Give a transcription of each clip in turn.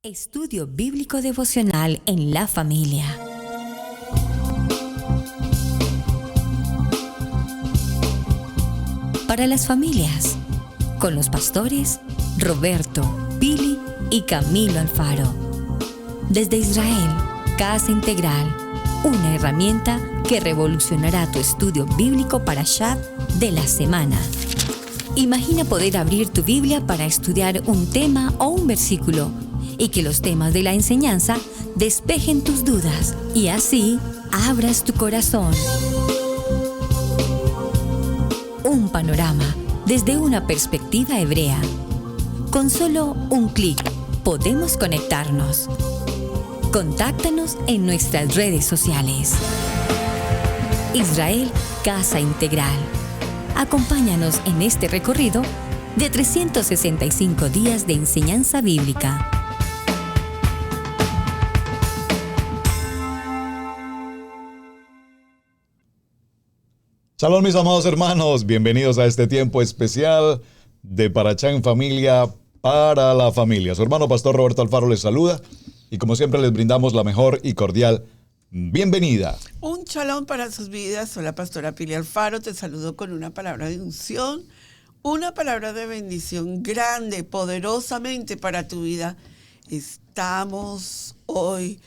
Estudio Bíblico Devocional en la familia. Para las familias, con los pastores Roberto, Pili y Camilo Alfaro. Desde Israel, Casa Integral, una herramienta que revolucionará tu estudio bíblico Parashat de la semana. Imagina poder abrir tu Biblia para estudiar un tema o un versículo y que los temas de la enseñanza despejen tus dudas y así abras tu corazón. Un panorama desde una perspectiva hebrea. Con solo un clic podemos conectarnos. Contáctanos en nuestras redes sociales. Israel Casa Integral. Acompáñanos en este recorrido de 365 días de enseñanza bíblica. Shalom, mis amados hermanos, bienvenidos a este tiempo especial de Parashá en Familia para la familia. Su hermano Pastor Roberto Alfaro les saluda y como siempre les brindamos la mejor y cordial bienvenida. Un shalom para sus vidas. Hola, Pastora Pili Alfaro, te saludo con una palabra de unción, una palabra de bendición grande, poderosamente para tu vida. Estamos hoy,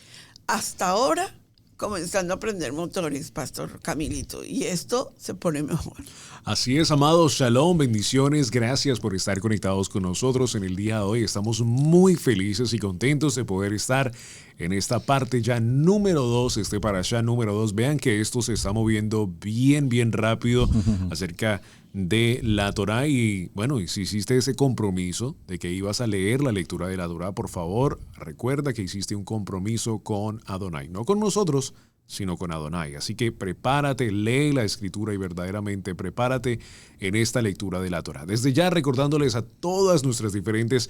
hasta ahora, comenzando a aprender motores, Pastor Camilito, y esto se pone mejor. Así es, amados, shalom, bendiciones, gracias por estar conectados con nosotros en el día de hoy. Estamos muy felices y contentos de poder estar en esta parte ya número 2, Parashá número 2. Vean que esto se está moviendo bien rápido acerca de la Torá y bueno, y si hiciste ese compromiso de que ibas a leer la lectura de la Torá, por favor, recuerda que hiciste un compromiso con Adonai, no con nosotros, sino con Adonai. Así que prepárate, lee la Escritura y verdaderamente prepárate en esta lectura de la Torá. Desde ya recordándoles a todas nuestras diferentes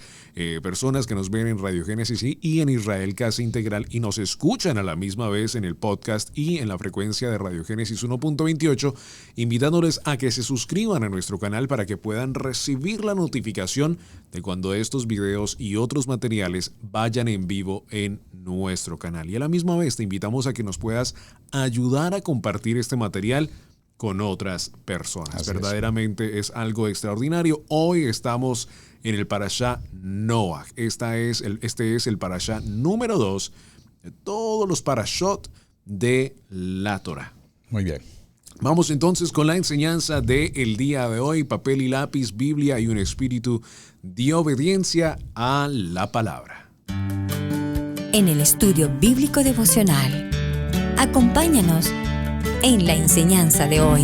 personas que nos ven en Radio Génesis y en Israel Casa Integral y nos escuchan a la misma vez en el podcast y en la frecuencia de Radio Génesis 1.28, invitándoles a que se suscriban a nuestro canal para que puedan recibir la notificación de cuando estos videos y otros materiales vayan en vivo en nuestro canal. Y a la misma vez te invitamos a que nos puedas ayudar a compartir este material con otras personas. Así verdaderamente es algo extraordinario. Hoy estamos en el Parashá Noach. Este es el Parashá número 2 de todos los Parashot de la Torá. Muy bien. Vamos entonces con la enseñanza del día de hoy. Papel y lápiz, Biblia y un espíritu de obediencia a la palabra. En el estudio bíblico devocional, acompáñanos en la enseñanza de hoy.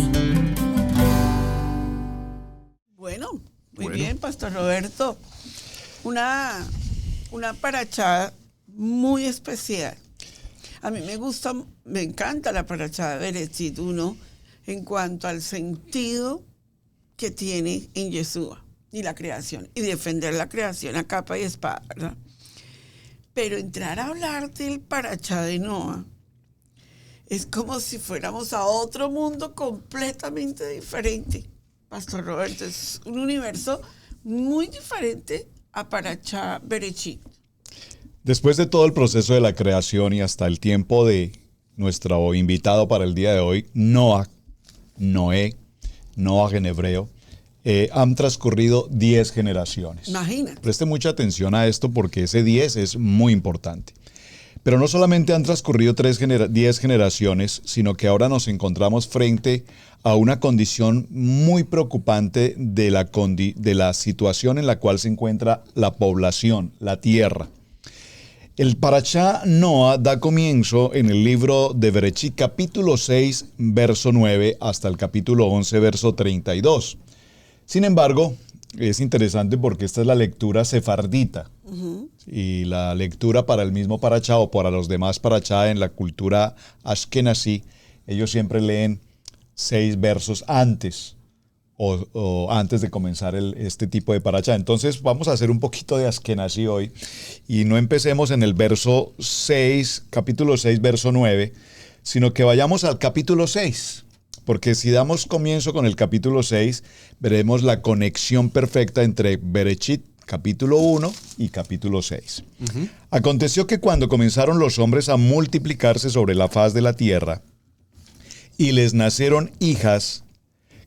Bueno, muy bien, Pastor Roberto. Una parashá muy especial. A mí me encanta la parashá de Bereshit 1 en cuanto al sentido que tiene en Yeshua y la creación, y defender la creación a capa y espada, ¿verdad? Pero entrar a hablar del Parashá de Noah es como si fuéramos a otro mundo completamente diferente. Pastor Roberto, es un universo muy diferente a Parashá Bereshit. Después de todo el proceso de la creación y hasta el tiempo de nuestro invitado para el día de hoy, Noah en hebreo, han transcurrido 10 generaciones. Imagínate. Preste mucha atención a esto porque ese 10 es muy importante. Pero no solamente han transcurrido 10 generaciones, sino que ahora nos encontramos frente a una condición muy preocupante de la situación en la cual se encuentra la población, la tierra. El Parashá Noah da comienzo en el libro de Bereshit, capítulo 6, verso 9, hasta el capítulo 11, verso 32. Sin embargo, es interesante porque esta es la lectura sefardita. Y la lectura para el mismo Parashá o para los demás Parashá en la cultura ashkenazí, ellos siempre leen 6 versos antes o antes de comenzar este tipo de Parashá. Entonces vamos a hacer un poquito de ashkenazí hoy y no empecemos en el verso 6, capítulo 6, verso 9, sino que vayamos al capítulo 6. Porque si damos comienzo con el capítulo 6, veremos la conexión perfecta entre Bereshit capítulo 1 y capítulo 6. Aconteció que cuando comenzaron los hombres a multiplicarse sobre la faz de la tierra, y les nacieron hijas,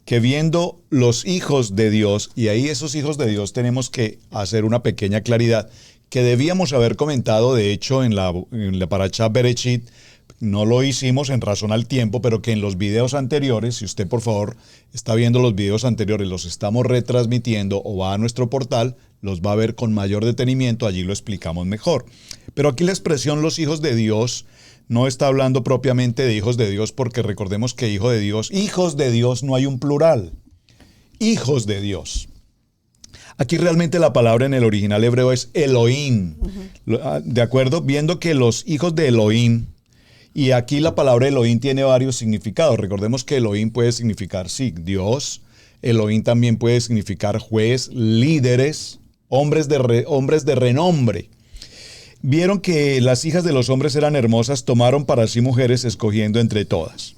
que viendo los hijos de Dios, y ahí esos hijos de Dios tenemos que hacer una pequeña claridad, que debíamos haber comentado, de hecho, en la Parashá Bereshit, no lo hicimos en razón al tiempo, pero que en los videos anteriores, si usted por favor está viendo los videos anteriores, los estamos retransmitiendo o va a nuestro portal, los va a ver con mayor detenimiento, allí lo explicamos mejor. Pero aquí la expresión los hijos de Dios no está hablando propiamente de hijos de Dios, porque recordemos que hijos de Dios no hay un plural. Hijos de Dios. Aquí realmente la palabra en el original hebreo es Elohim. ¿De acuerdo? Viendo que los hijos de Elohim, y aquí la palabra Elohim tiene varios significados. Recordemos que Elohim puede significar, sí, Dios. Elohim también puede significar juez, líderes, hombres de renombre. Vieron que las hijas de los hombres eran hermosas, tomaron para sí mujeres, escogiendo entre todas.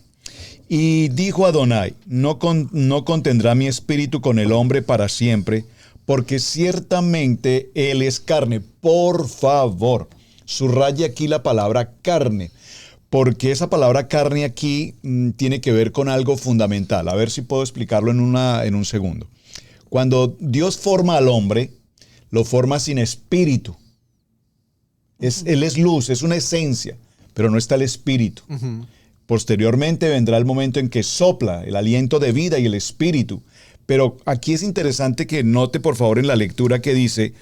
Y dijo Adonai, no contendrá mi espíritu con el hombre para siempre, porque ciertamente él es carne. Por favor, subraya aquí la palabra carne, porque esa palabra carne aquí tiene que ver con algo fundamental. A ver si puedo explicarlo en un segundo. Cuando Dios forma al hombre, lo forma sin espíritu. Él es luz, es una esencia, pero no está el espíritu. Posteriormente vendrá el momento en que sopla el aliento de vida y el espíritu. Pero aquí es interesante que note por favor en la lectura que dice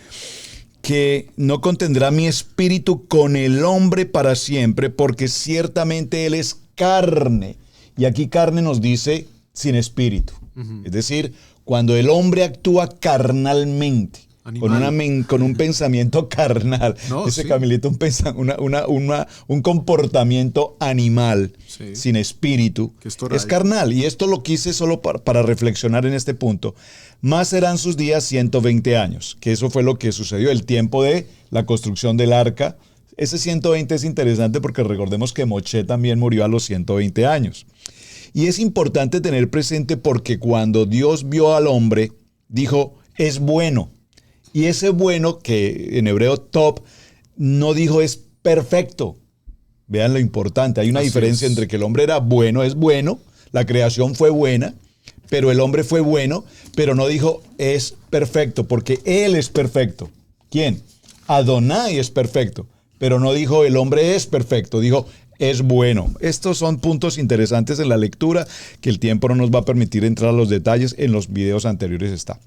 que no contendrá mi espíritu con el hombre para siempre, porque ciertamente él es carne. Y aquí carne nos dice sin espíritu. Es decir, cuando el hombre actúa carnalmente, con un pensamiento carnal. No, ese sí. Camilito, un comportamiento animal, sí, sin espíritu, es carnal. Y esto lo quise solo para reflexionar en este punto. Más serán sus días 120 años, que eso fue lo que sucedió, el tiempo de la construcción del arca. Ese 120 es interesante porque recordemos que Moshe también murió a los 120 años. Y es importante tener presente porque cuando Dios vio al hombre, dijo, es bueno. Y ese bueno, que en hebreo top, no dijo es perfecto. Vean lo importante. Hay una diferencia entre que el hombre era bueno, es bueno, la creación fue buena, pero el hombre fue bueno, pero no dijo es perfecto, porque él es perfecto. ¿Quién? Adonai es perfecto, pero no dijo el hombre es perfecto, dijo es bueno. Estos son puntos interesantes en la lectura que el tiempo no nos va a permitir entrar a los detalles. En los videos anteriores está.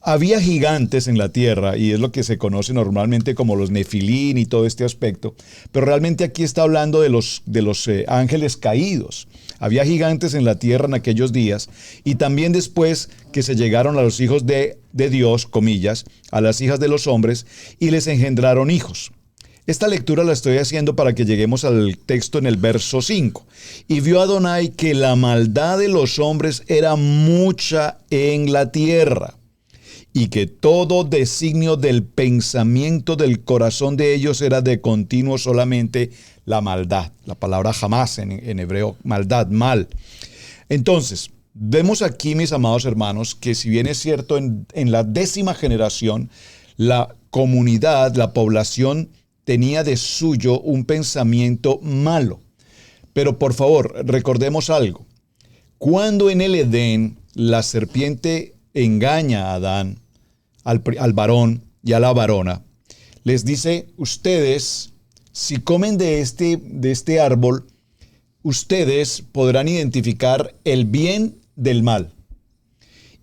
Había gigantes en la tierra, y es lo que se conoce normalmente como los nefilín y todo este aspecto, pero realmente aquí está hablando de los ángeles caídos. Había gigantes en la tierra en aquellos días, y también después que se llegaron a los hijos de Dios, comillas, a las hijas de los hombres, y les engendraron hijos. Esta lectura la estoy haciendo para que lleguemos al texto en el verso 5. Y vio Adonai que la maldad de los hombres era mucha en la tierra, y que todo designio del pensamiento del corazón de ellos era de continuo solamente la maldad. La palabra jamás en hebreo, maldad, mal. Entonces, vemos aquí, mis amados hermanos, que si bien es cierto, en la 10ª generación, la comunidad, la población, tenía de suyo un pensamiento malo. Pero por favor, recordemos algo. Cuando en el Edén la serpiente engaña a Adán, al varón y a la varona, les dice, ustedes, si comen de este árbol, ustedes podrán identificar el bien del mal.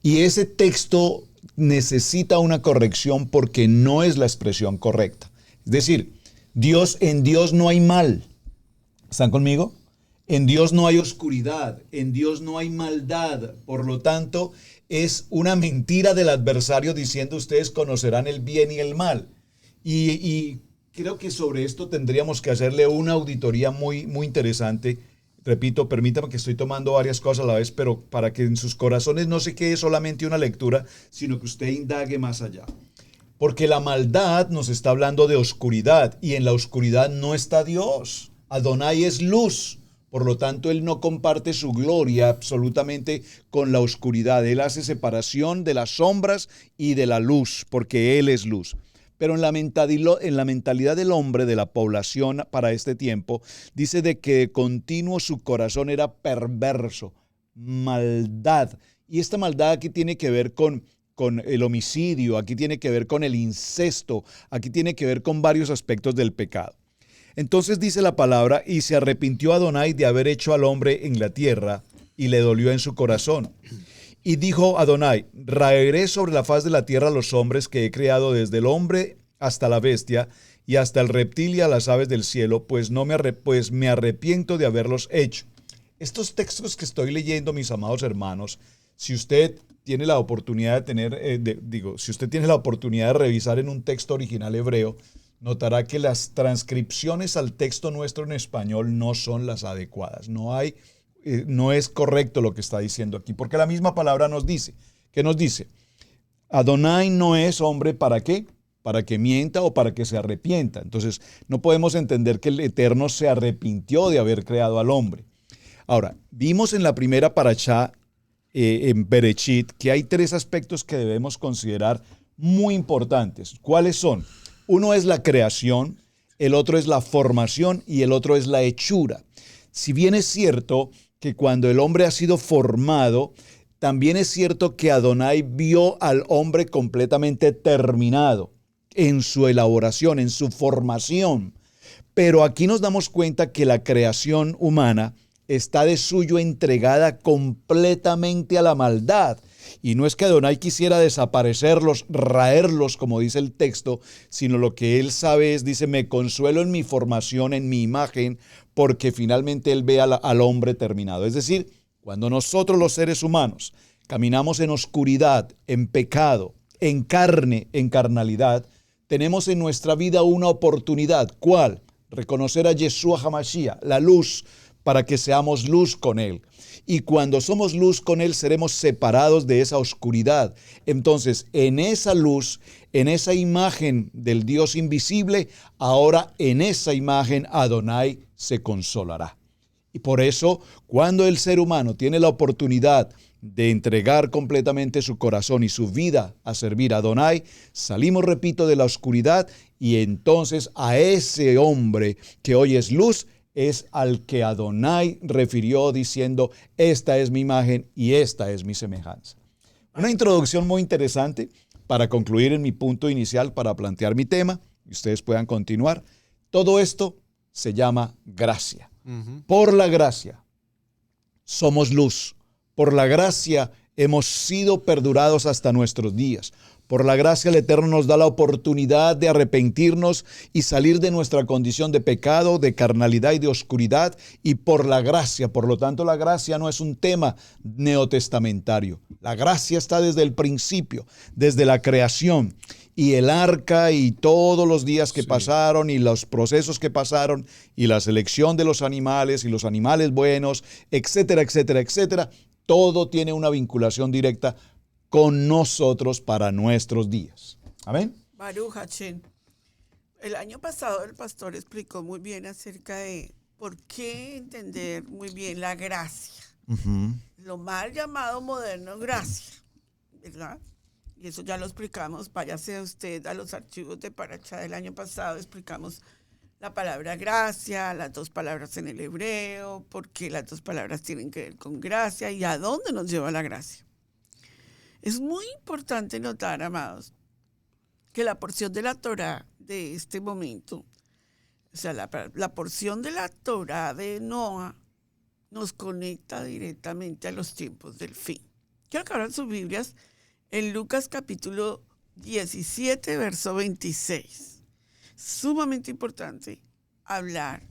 Y ese texto necesita una corrección porque no es la expresión correcta. Es decir, en Dios no hay mal. ¿Están conmigo? En Dios no hay oscuridad, en Dios no hay maldad. Por lo tanto, es una mentira del adversario diciendo ustedes conocerán el bien y el mal. Y creo que sobre esto tendríamos que hacerle una auditoría muy, muy interesante. Repito, permítame que estoy tomando varias cosas a la vez, pero para que en sus corazones no se quede solamente una lectura, sino que usted indague más allá. Porque la maldad nos está hablando de oscuridad, y en la oscuridad no está Dios. Adonai es luz. Por lo tanto, Él no comparte su gloria absolutamente con la oscuridad. Él hace separación de las sombras y de la luz, porque Él es luz. Pero en la mentalidad del hombre, de la población para este tiempo, dice de que de continuo su corazón era perverso, maldad. Y esta maldad aquí tiene que ver con el homicidio, aquí tiene que ver con el incesto, aquí tiene que ver con varios aspectos del pecado. Entonces dice la palabra, y se arrepintió Adonai de haber hecho al hombre en la tierra, y le dolió en su corazón. Y dijo Adonai, raeré sobre la faz de la tierra a los hombres que he creado, desde el hombre hasta la bestia, y hasta el reptil y a las aves del cielo, pues me arrepiento de haberlos hecho. Estos textos que estoy leyendo, mis amados hermanos, si usted tiene la oportunidad de tener, si usted tiene la oportunidad de revisar en un texto original hebreo, notará que las transcripciones al texto nuestro en español no son las adecuadas. No es correcto lo que está diciendo aquí, porque la misma palabra nos dice, ¿qué nos dice? Adonai no es hombre ¿para qué? Para que mienta o para que se arrepienta. Entonces, no podemos entender que el Eterno se arrepintió de haber creado al hombre. Ahora, vimos en la primera parashá, en Bereshit, que hay tres aspectos que debemos considerar muy importantes. ¿Cuáles son? Uno es la creación, el otro es la formación y el otro es la hechura. Si bien es cierto que cuando el hombre ha sido formado, también es cierto que Adonai vio al hombre completamente terminado en su elaboración, en su formación. Pero aquí nos damos cuenta que la creación humana está de suyo entregada completamente a la maldad. Y no es que Adonai quisiera desaparecerlos, raerlos, como dice el texto, sino lo que él sabe es, dice, me consuelo en mi formación, en mi imagen, porque finalmente él ve al hombre terminado. Es decir, cuando nosotros los seres humanos caminamos en oscuridad, en pecado, en carne, en carnalidad, tenemos en nuestra vida una oportunidad. ¿Cuál? Reconocer a Yeshua HaMashiach, la luz, para que seamos luz con Él. Y cuando somos luz con Él, seremos separados de esa oscuridad. Entonces, en esa luz, en esa imagen del Dios invisible, ahora en esa imagen Adonai se consolará. Y por eso, cuando el ser humano tiene la oportunidad de entregar completamente su corazón y su vida a servir a Adonai, salimos, repito, de la oscuridad, y entonces a ese hombre que hoy es luz, es al que Adonai refirió diciendo, esta es mi imagen y esta es mi semejanza. Una introducción muy interesante para concluir en mi punto inicial, para plantear mi tema, y ustedes puedan continuar. Todo esto se llama gracia. Por la gracia somos luz. Por la gracia hemos sido perdurados hasta nuestros días. Por la gracia el Eterno nos da la oportunidad de arrepentirnos y salir de nuestra condición de pecado, de carnalidad y de oscuridad. Y por la gracia, por lo tanto, la gracia no es un tema neotestamentario. La gracia está desde el principio, desde la creación. Y el arca y todos los días que pasaron y los procesos que pasaron y la selección de los animales y los animales buenos, etcétera, etcétera, etcétera. Todo tiene una vinculación directa con nosotros para nuestros días. Amén. Baruch Hashem. El año pasado el pastor explicó muy bien acerca de por qué entender muy bien la gracia. Lo mal llamado moderno gracia, ¿verdad? Y eso ya lo explicamos. Váyase usted a los archivos de Parashá del año pasado. Explicamos la palabra gracia, las dos palabras en el hebreo, por qué las dos palabras tienen que ver con gracia y a dónde nos lleva la gracia. Es muy importante notar, amados, que la porción de la Torá de este momento, o sea, la porción de la Torá de Noa, nos conecta directamente a los tiempos del fin. Quiero que abran sus Biblias en Lucas capítulo 17, verso 26. Sumamente importante hablar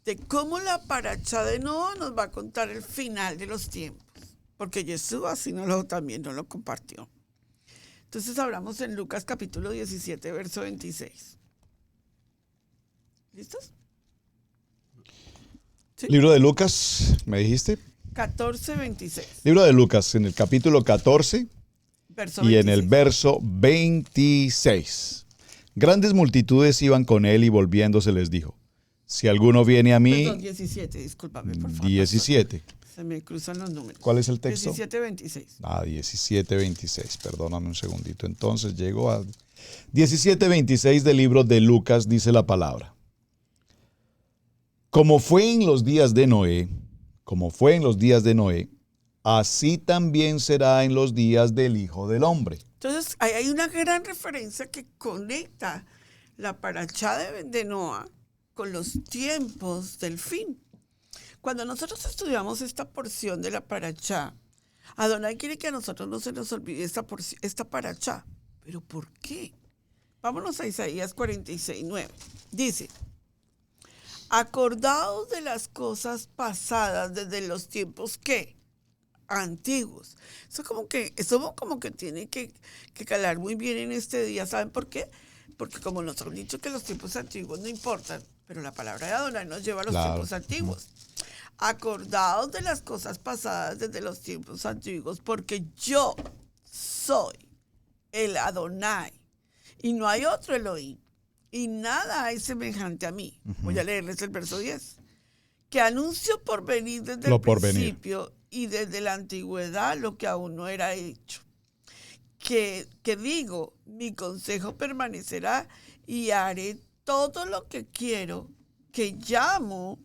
de cómo la parashá de Noa nos va a contar el final de los tiempos. Porque Jesús así también nos lo compartió. Entonces hablamos en Lucas capítulo 17, verso 26. ¿Listos? ¿Sí? Libro de Lucas, ¿me dijiste? 14, 26. Libro de Lucas, en el capítulo 14 verso y 26. en el verso 26. Grandes multitudes iban con él y volviéndose les dijo, Si alguno viene a mí... Perdón, 17, discúlpame, por favor. 17. Se me cruzan los números. ¿Cuál es el texto? 17:26. 17:26. Perdóname un segundito. Entonces llego a 17:26 del libro de Lucas, dice la palabra. Como fue en los días de Noé, así también será en los días del Hijo del Hombre. Entonces, hay una gran referencia que conecta la parashá de Noa con los tiempos del fin. Cuando nosotros estudiamos esta porción de la parashá, Adonai quiere que a nosotros no se nos olvide esta parashá. ¿Pero por qué? Vámonos a Isaías 46:9. Dice, acordaos de las cosas pasadas desde los tiempos ¿qué? Antiguos. Eso como que tiene que calar muy bien en este día. ¿Saben por qué? Porque como nos han dicho que los tiempos antiguos no importan, pero la palabra de Adonai nos lleva a los tiempos antiguos. Acordaos de las cosas pasadas desde los tiempos antiguos, porque yo soy el Adonai y no hay otro Elohim y nada hay semejante a mí. Voy a leerles el verso 10. Que anuncio por venir desde el principio y desde la antigüedad lo que aún no era hecho. Que digo, mi consejo permanecerá y haré todo lo que quiero, que llamo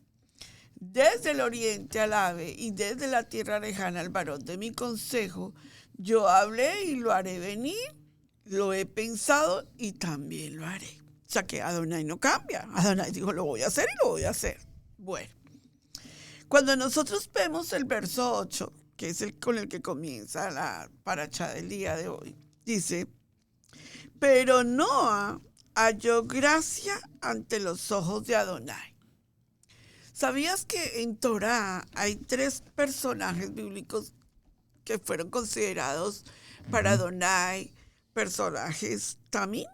desde el oriente al ave y desde la tierra lejana al varón de mi consejo. Yo hablé y lo haré venir, lo he pensado y también lo haré. O sea que Adonai no cambia. Adonai dijo, lo voy a hacer y lo voy a hacer. Bueno, cuando nosotros vemos el verso 8, que es el con el que comienza la parashá del día de hoy, dice, pero Noa halló gracia ante los ojos de Adonai. ¿Sabías que en Torá hay 3 personajes bíblicos que fueron considerados para Adonai personajes tamín?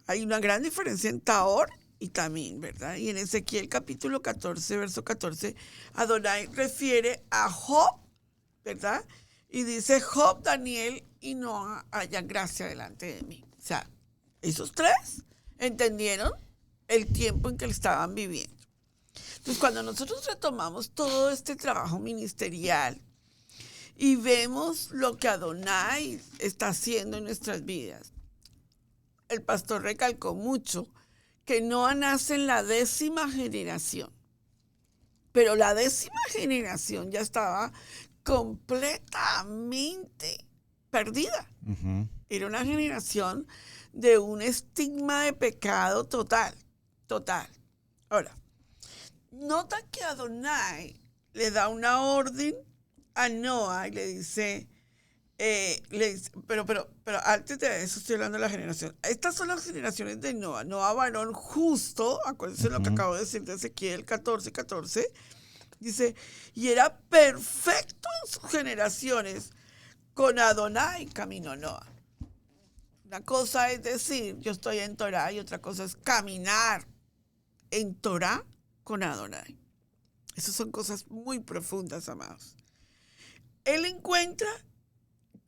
Hay una gran diferencia en Taor y tamín, ¿verdad? Y en Ezequiel capítulo 14, verso 14, Adonai refiere a Job, ¿verdad? Y dice, Job, Daniel y Noa hallan gracia delante de mí. O sea, esos 3 entendieron el tiempo en que estaban viviendo. Entonces, cuando nosotros retomamos todo este trabajo ministerial y vemos lo que Adonai está haciendo en nuestras vidas, el pastor recalcó mucho que Noa nace en la 10ª generación, pero la 10ª generación ya estaba completamente perdida. Era una generación de un estigma de pecado total. Ahora, nota que Adonai le da una orden a Noa y le dice, pero antes de eso estoy hablando de la generación. Estas son las generaciones de Noa. Noa, varón justo, acuérdense lo que acabo de decir de Ezequiel 14:14, dice, y era perfecto en sus generaciones, con Adonai caminó Noa. Una cosa es decir, yo estoy en Torá, y otra cosa es caminar en Torá con Adonai. Esas son cosas muy profundas, amados. Él encuentra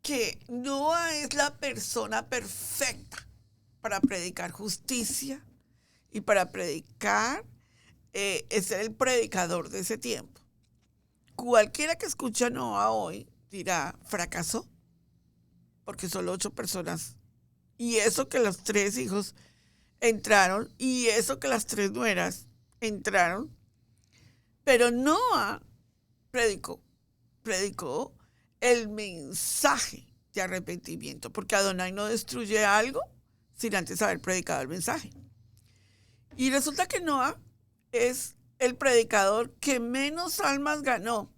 que Noa es la persona perfecta para predicar justicia y para predicar, es el predicador de ese tiempo. Cualquiera que escuche a Noa hoy dirá, fracasó, porque solo 8 personas, y eso que los 3 hijos entraron, y eso que las 3 nueras entraron, pero Noa predicó el mensaje de arrepentimiento, porque Adonai no destruye algo sin antes haber predicado el mensaje. Y resulta que Noa es el predicador que menos almas ganó.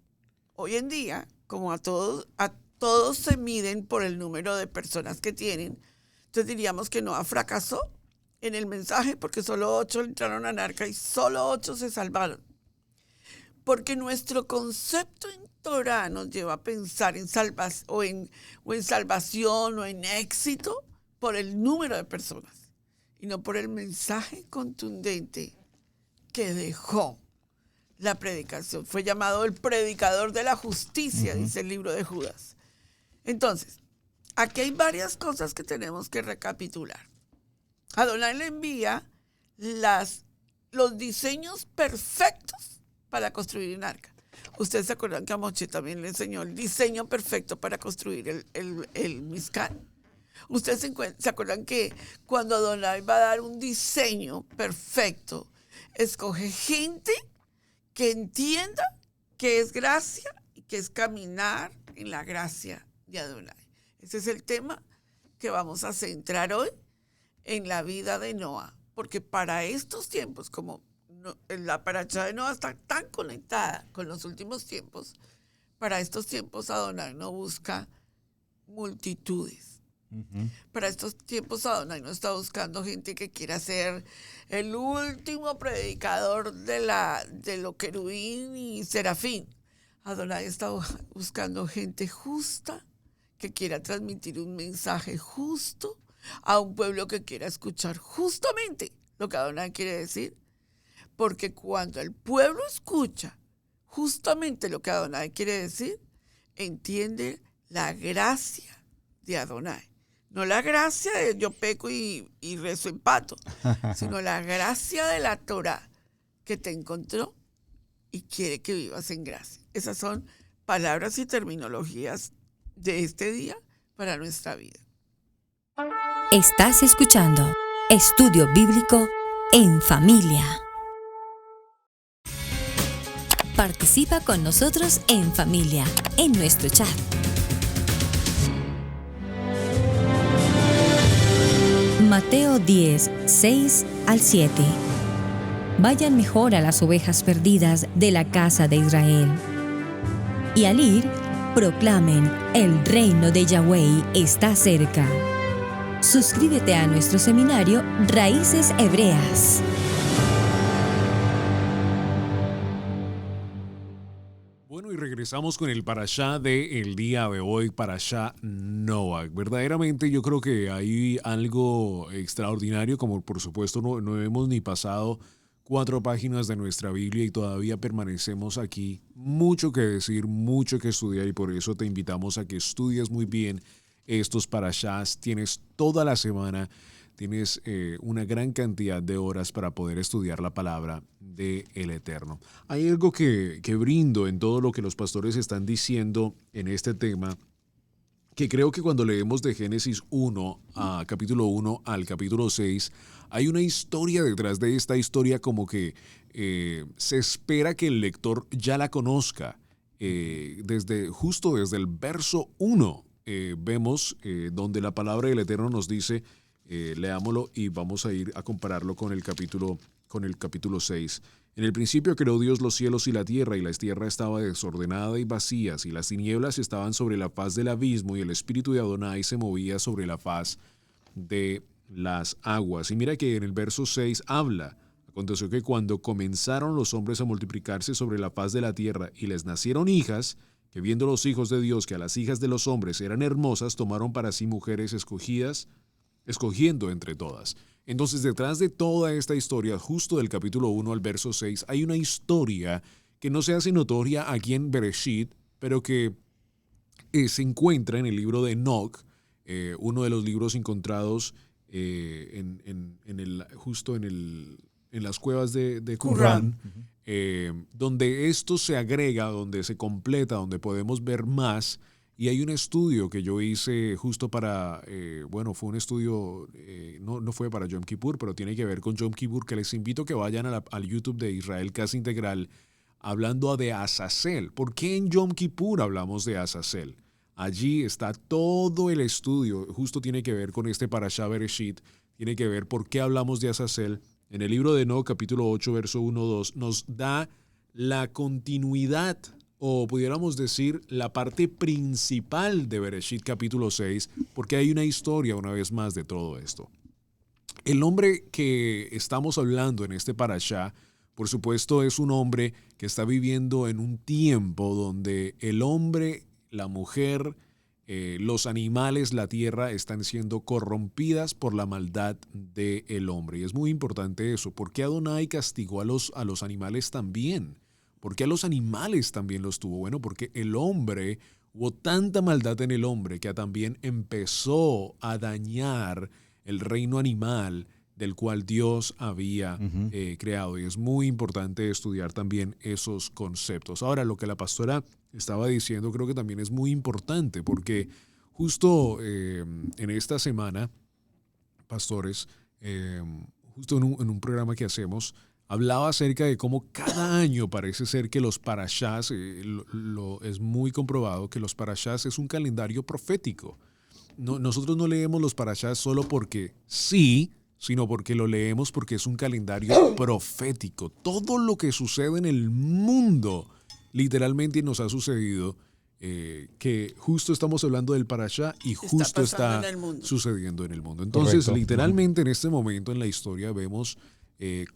Hoy en día, como a todos se miden por el número de personas que tienen, entonces diríamos que Noa fracasó en el mensaje porque solo 8 entraron al arca y solo 8 se salvaron. Porque nuestro concepto en Torá nos lleva a pensar en salvación o en éxito por el número de personas y no por el mensaje contundente que dejó la predicación. Fue llamado el predicador de la justicia, dice el libro de Judas. Entonces, aquí hay varias cosas que tenemos que recapitular. Adonai le envía las los diseños perfectos para construir un arca. Ustedes se acuerdan que a Moshe también le enseñó el diseño perfecto para construir el Mizkan. Ustedes se acuerdan que cuando Adonai va a dar un diseño perfecto, escoge gente que entienda que es gracia y que es caminar en la gracia de Adonai. Ese es el tema que vamos a centrar hoy en la vida de Noa, porque para estos tiempos, como la parashá de Noa está tan conectada con los últimos tiempos, para estos tiempos Adonai no busca multitudes. Para estos tiempos Adonai no está buscando gente que quiera ser el último predicador de lo querubín y serafín. Adonai está buscando gente justa que quiera transmitir un mensaje justo a un pueblo que quiera escuchar justamente lo que Adonai quiere decir. Porque cuando el pueblo escucha justamente lo que Adonai quiere decir, entiende la gracia de Adonai. No la gracia de yo peco y rezo en pato, sino la gracia de la Torah que te encontró y quiere que vivas en gracia. Esas son palabras y terminologías de este día para nuestra vida. Estás escuchando Estudio Bíblico en Familia. Participa con nosotros en familia, en nuestro chat. Mateo 10, 6 al 7. Vayan mejor a las ovejas perdidas de la casa de Israel. Y al ir, proclamen, el reino de Yahweh está cerca. Suscríbete a nuestro seminario Raíces Hebreas. Bueno, y regresamos con el parashá del día de hoy, parashá Noa. Verdaderamente yo creo que hay algo extraordinario, como por supuesto no hemos ni pasado 4 páginas de nuestra Biblia y todavía permanecemos aquí. Mucho que decir, mucho que estudiar, y por eso te invitamos a que estudies muy bien estos parashás. Tienes toda la semana, tienes una gran cantidad de horas para poder estudiar la palabra del Eterno. Hay algo que brindo en todo lo que los pastores están diciendo en este tema, que creo que cuando leemos de Génesis 1 a capítulo 1 al capítulo 6, hay una historia detrás de esta historia como que se espera que el lector ya la conozca. Justo desde el verso 1 vemos donde la palabra del Eterno nos dice, leámoslo y vamos a ir a compararlo con el capítulo 6. En el principio creó Dios los cielos y la tierra tierra estaba desordenada y vacía, y las tinieblas estaban sobre la faz del abismo, y el espíritu de Adonai se movía sobre la faz de las aguas. Y mira que en el verso 6 habla: aconteció que cuando comenzaron los hombres a multiplicarse sobre la faz de la tierra y les nacieron hijas, que viendo los hijos de Dios que a las hijas de los hombres eran hermosas, tomaron para sí mujeres escogiendo entre todas. Entonces, detrás de toda esta historia, justo del capítulo 1 al verso 6, hay una historia que no se hace notoria aquí en Bereshit, pero que se encuentra en el libro de Enoch, uno de los libros encontrados justo en las cuevas de Qumran, donde esto se agrega, donde se completa, donde podemos ver más. Y hay un estudio que yo hice justo para, fue un estudio, no fue para Yom Kippur, pero tiene que ver con Yom Kippur, que les invito a que vayan al YouTube de Israel Casa Integral, hablando de Azazel. ¿Por qué en Yom Kippur hablamos de Azazel? Allí está todo el estudio, justo tiene que ver con este Parashá Bereshit, tiene que ver por qué hablamos de Azazel. En el libro de Enoch, capítulo 8, verso 1-2, nos da la continuidad, o pudiéramos decir la parte principal de Bereshit capítulo 6, porque hay una historia una vez más de todo esto. El hombre que estamos hablando en este parashá, por supuesto, es un hombre que está viviendo en un tiempo donde el hombre, la mujer, los animales, la tierra están siendo corrompidas por la maldad del hombre. Y es muy importante eso. ¿Por qué Adonai castigó a los animales también? ¿Por qué a los animales también los tuvo? Bueno, porque el hombre, hubo tanta maldad en el hombre que también empezó a dañar el reino animal del cual Dios había creado. Y es muy importante estudiar también esos conceptos. Ahora, lo que la pastora estaba diciendo creo que también es muy importante, porque justo en esta semana, pastores, justo en un programa que hacemos, hablaba acerca de cómo cada año parece ser que los parashás, es muy comprobado que los parashás es un calendario profético. Nosotros no leemos los parashás solo porque sí, sino porque lo leemos porque es un calendario profético. Todo lo que sucede en el mundo literalmente nos ha sucedido, que justo estamos hablando del parashá y justo está sucediendo en el mundo. Entonces, correcto, literalmente en este momento en la historia vemos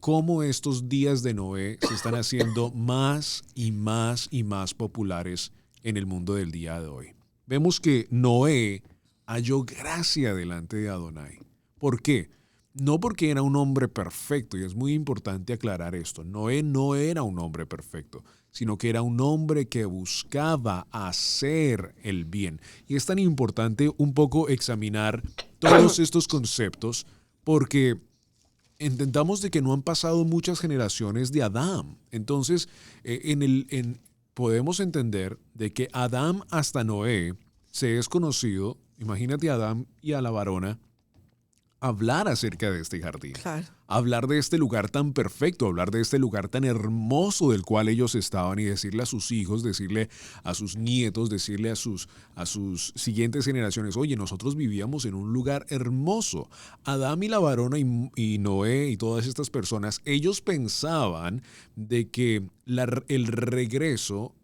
cómo estos días de Noé se están haciendo más y más y más populares en el mundo del día de hoy. Vemos que Noé halló gracia delante de Adonai. ¿Por qué? No porque era un hombre perfecto, y es muy importante aclarar esto. Noé no era un hombre perfecto, sino que era un hombre que buscaba hacer el bien. Y es tan importante un poco examinar todos estos conceptos porque entendamos de que no han pasado muchas generaciones de Adán. Entonces, podemos entender de que Adán hasta Noé se es conocido, imagínate a Adán y a la varona, hablar acerca de este jardín, claro, hablar de este lugar tan perfecto, hablar de este lugar tan hermoso del cual ellos estaban y decirle a sus hijos, decirle a sus nietos, decirle a sus siguientes generaciones, oye, nosotros vivíamos en un lugar hermoso. Adán y la varona y Noé y todas estas personas, ellos pensaban de que el regreso,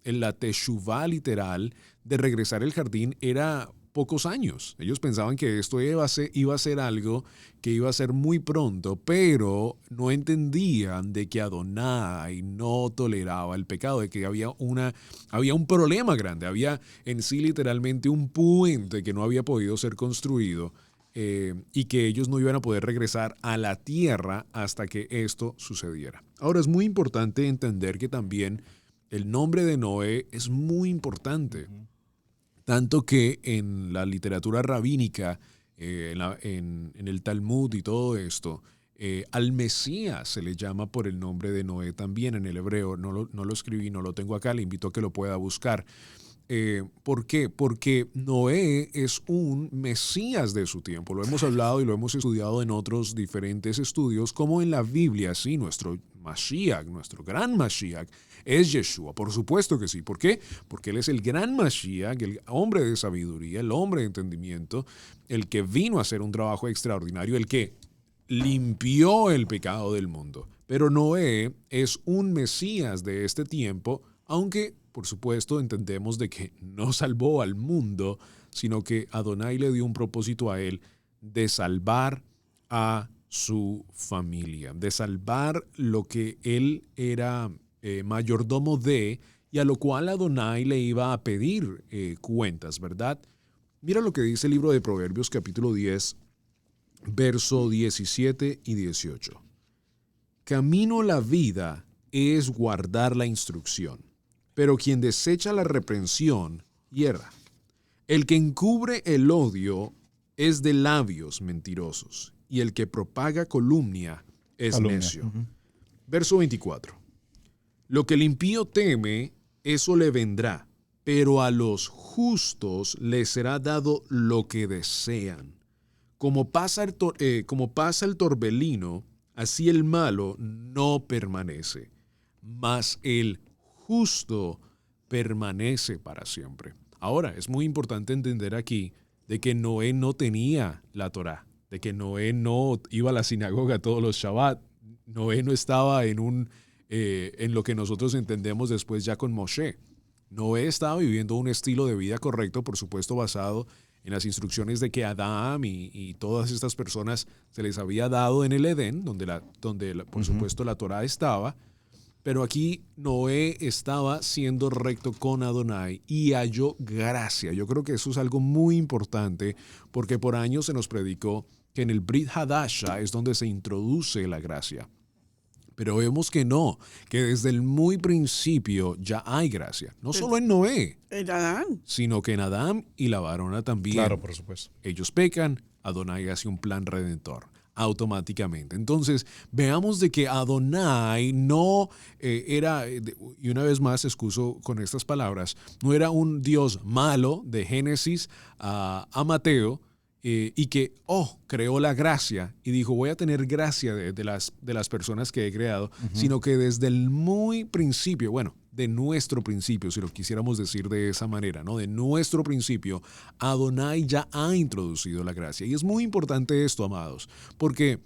la teshuvá literal de regresar el jardín era pocos años. Ellos pensaban que esto iba a ser algo que iba a ser muy pronto, pero no entendían de que Adonai no toleraba el pecado, de que había un problema grande, había en sí literalmente un puente que no había podido ser construido y que ellos no iban a poder regresar a la tierra hasta que esto sucediera. Ahora es muy importante entender que también el nombre de Noé es muy importante. Tanto que en la literatura rabínica, en el Talmud y todo esto, al Mesías se le llama por el nombre de Noé también en el hebreo. No lo escribí, no lo tengo acá, le invito a que lo pueda buscar. ¿Por qué? Porque Noé es un Mesías de su tiempo. Lo hemos hablado y lo hemos estudiado en otros diferentes estudios, como en la Biblia, sí, nuestro Mashiach, nuestro gran Mashiach, es Yeshua. Por supuesto que sí. ¿Por qué? Porque Él es el gran Mashiach, el hombre de sabiduría, el hombre de entendimiento, el que vino a hacer un trabajo extraordinario, el que limpió el pecado del mundo. Pero Noé es un Mesías de este tiempo, aunque por supuesto entendemos de que no salvó al mundo, sino que Adonai le dio un propósito a él de salvar a su familia, de salvar lo que él era mayordomo de, y a lo cual Adonai le iba a pedir cuentas, ¿verdad? Mira lo que dice el libro de Proverbios capítulo 10, verso 17 y 18. Camino la vida es guardar la instrucción, pero quien desecha la reprensión hierra. El que encubre el odio es de labios mentirosos, y el que propaga calumnia es necio. Verso 24. Lo que el impío teme, eso le vendrá, pero a los justos les será dado lo que desean. Como pasa el torbellino, así el malo no permanece, mas el justo permanece para siempre. Ahora, es muy importante entender aquí de que Noé no tenía la Torá, de que Noé no iba a la sinagoga todos los Shabbat. Noé no estaba en lo que nosotros entendemos después ya con Moshe. Noé estaba viviendo un estilo de vida correcto, por supuesto basado en las instrucciones de que Adán y todas estas personas se les había dado en el Edén, donde por supuesto la Torá estaba. Pero aquí Noé estaba siendo recto con Adonai y halló gracia. Yo creo que eso es algo muy importante porque por años se nos predicó que en el Brit Hadasha es donde se introduce la gracia. Pero vemos que no, que desde el muy principio ya hay gracia. No solo en Noé, en Adán, sino que en Adán y la varona también. Claro, por supuesto. Ellos pecan, Adonai hace un plan redentor. automáticamente. Entonces, veamos de que Adonai no era, y una vez más excuso con estas palabras, no era un Dios malo de Génesis a Mateo, y que, creó la gracia y dijo, voy a tener gracia de las personas que he creado, sino que desde el muy principio, de nuestro principio, si lo quisiéramos decir de esa manera, ¿no? De nuestro principio, Adonai ya ha introducido la gracia. Y es muy importante esto, amados, porque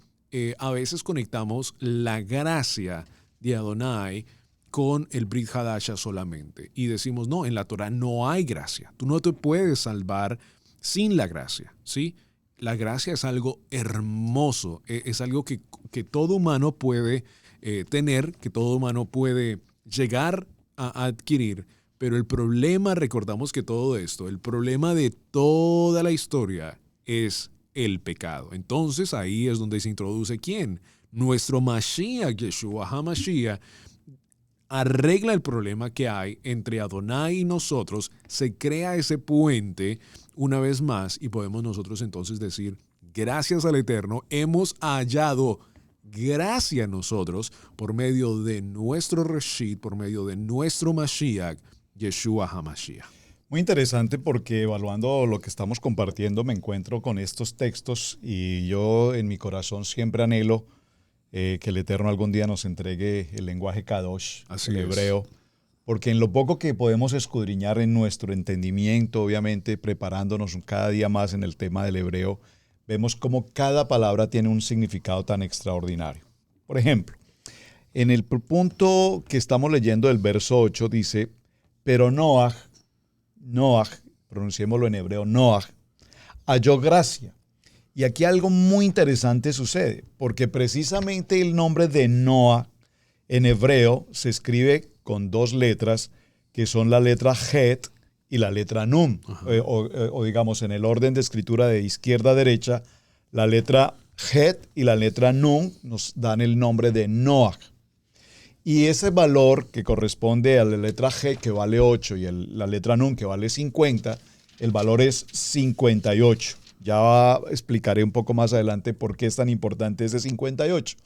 a veces conectamos la gracia de Adonai con el Brit Hadasha solamente. Y decimos, no, en la Torah no hay gracia. Tú no te puedes salvar sin la gracia, ¿sí? La gracia es algo hermoso, es algo que todo humano puede tener, que todo humano puede llegar a adquirir, pero el problema, recordamos que todo esto, el problema de toda la historia es el pecado. Entonces ahí es donde se introduce ¿quién? Nuestro Mashiach, Yeshua HaMashiach, arregla el problema que hay entre Adonai y nosotros, se crea ese puente una vez más y podemos nosotros entonces decir, gracias al Eterno, hemos hallado gracia a nosotros por medio de nuestro Reshit, por medio de nuestro Mashiach, Yeshua HaMashiach. Muy interesante porque evaluando lo que estamos compartiendo me encuentro con estos textos y yo en mi corazón siempre anhelo que el Eterno algún día nos entregue el lenguaje Kadosh, el hebreo, porque en lo poco que podemos escudriñar en nuestro entendimiento, obviamente preparándonos cada día más en el tema del hebreo, vemos cómo cada palabra tiene un significado tan extraordinario. Por ejemplo, en el punto que estamos leyendo del verso 8 dice, pero Noach, pronunciémoslo en hebreo, Noach, halló gracia. Y aquí algo muy interesante sucede, porque precisamente el nombre de Noah en hebreo se escribe con dos letras, que son la letra Het y la letra Nun. O digamos, en el orden de escritura de izquierda a derecha, la letra Het y la letra Nun nos dan el nombre de Noah. Y ese valor que corresponde a la letra G, que vale 8, y la letra Nun, que vale 50, el valor es 58. Ya explicaré un poco más adelante por qué es tan importante ese 58.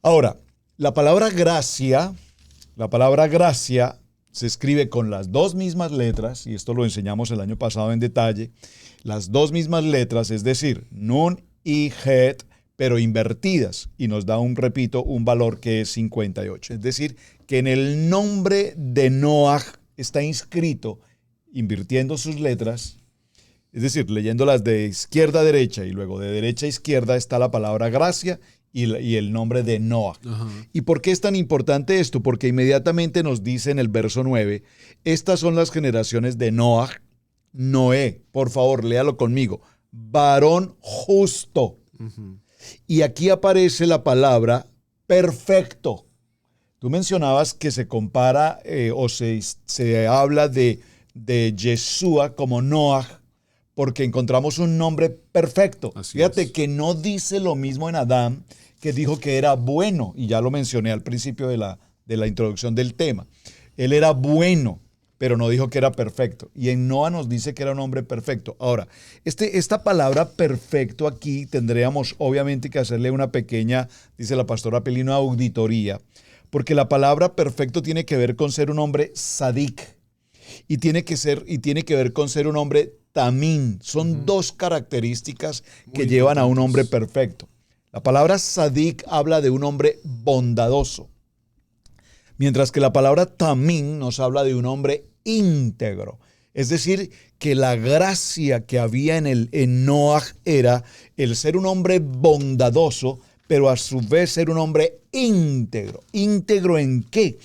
Ahora, la palabra gracia se escribe con las dos mismas letras, y esto lo enseñamos el año pasado en detalle, las dos mismas letras, es decir, Nun y Het, pero invertidas, y nos da un valor que es 58. Es decir, que en el nombre de Noach está inscrito, invirtiendo sus letras, es decir, leyéndolas de izquierda a derecha y luego de derecha a izquierda está la palabra gracia y el nombre de Noah. ¿Y por qué es tan importante esto? Porque inmediatamente nos dice en el verso 9, estas son las generaciones de Noah, Noé. Por favor, léalo conmigo. Varón justo. Y aquí aparece la palabra perfecto. Tú mencionabas que se compara o se habla de Yeshua como Noah, porque encontramos un nombre perfecto. Fíjate que no dice lo mismo en Adán, que dijo que era bueno, y ya lo mencioné al principio de la introducción del tema. Él era bueno, pero no dijo que era perfecto. Y en Noah nos dice que era un hombre perfecto. Ahora, esta palabra perfecto aquí tendríamos obviamente que hacerle una pequeña, dice la pastora Pili, una auditoría, porque la palabra perfecto tiene que ver con ser un hombre sadik, y tiene que ver con ser un hombre tamín. Son dos características que llevan a un hombre perfecto. La palabra sadik habla de un hombre bondadoso, mientras que la palabra tamín nos habla de un hombre íntegro. Es decir, que la gracia que había en Noah era el ser un hombre bondadoso, pero a su vez ser un hombre íntegro. ¿Íntegro en qué?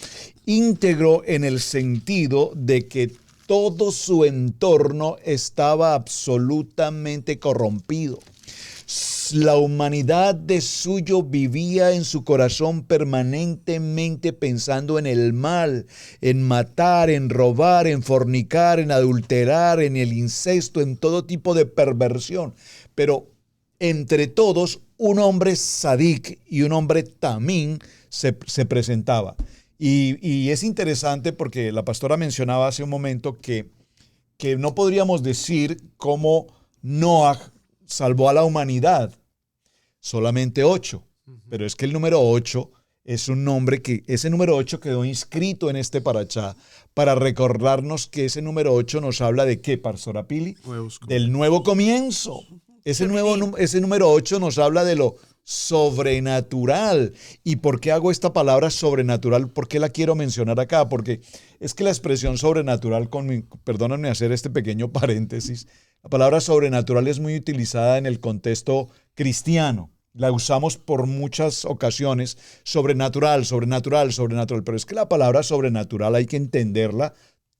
Íntegro en el sentido de que todo su entorno estaba absolutamente corrompido. La humanidad de suyo vivía en su corazón permanentemente pensando en el mal, en matar, en robar, en fornicar, en adulterar, en el incesto, en todo tipo de perversión. Pero entre todos, un hombre sadik y un hombre tamín se presentaba. Y es interesante porque la pastora mencionaba hace un momento que no podríamos decir cómo Noah salvó a la humanidad, solamente 8. Pero es que el número 8 es un nombre que, ese número 8 quedó inscrito en este parachá para recordarnos que ese número 8 nos habla de ¿qué, Pastora Pili? Del nuevo comienzo. Ese número 8 nos habla de lo sobrenatural. ¿Y por qué hago esta palabra sobrenatural? ¿Por qué la quiero mencionar acá? Porque es que la expresión sobrenatural, perdónenme hacer este pequeño paréntesis, la palabra sobrenatural es muy utilizada en el contexto cristiano. La usamos por muchas ocasiones, sobrenatural, sobrenatural, sobrenatural. Pero es que la palabra sobrenatural hay que entenderla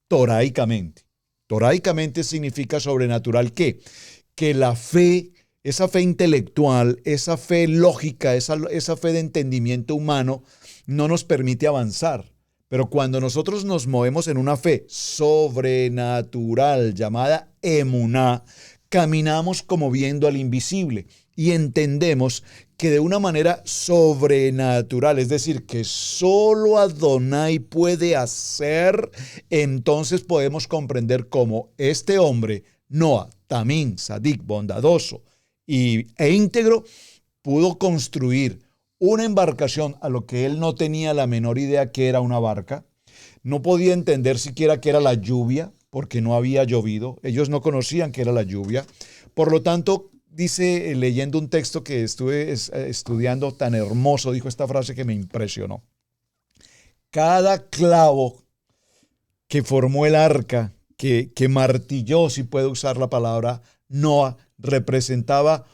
toraicamente. Toraicamente significa sobrenatural ¿qué? Que la fe, esa fe intelectual, esa fe lógica, esa fe de entendimiento humano no nos permite avanzar. Pero cuando nosotros nos movemos en una fe sobrenatural llamada emuná, caminamos como viendo al invisible y entendemos que de una manera sobrenatural, es decir, que solo Adonai puede hacer, entonces podemos comprender cómo este hombre, Noah, tamín, sadik, bondadoso e íntegro, pudo construir una embarcación a lo que él no tenía la menor idea que era una barca. No podía entender siquiera que era la lluvia, porque no había llovido. Ellos no conocían que era la lluvia. Por lo tanto, dice, leyendo un texto que estuve estudiando tan hermoso, dijo esta frase que me impresionó. Cada clavo que formó el arca, que martilló, si puedo usar la palabra, Noah, representaba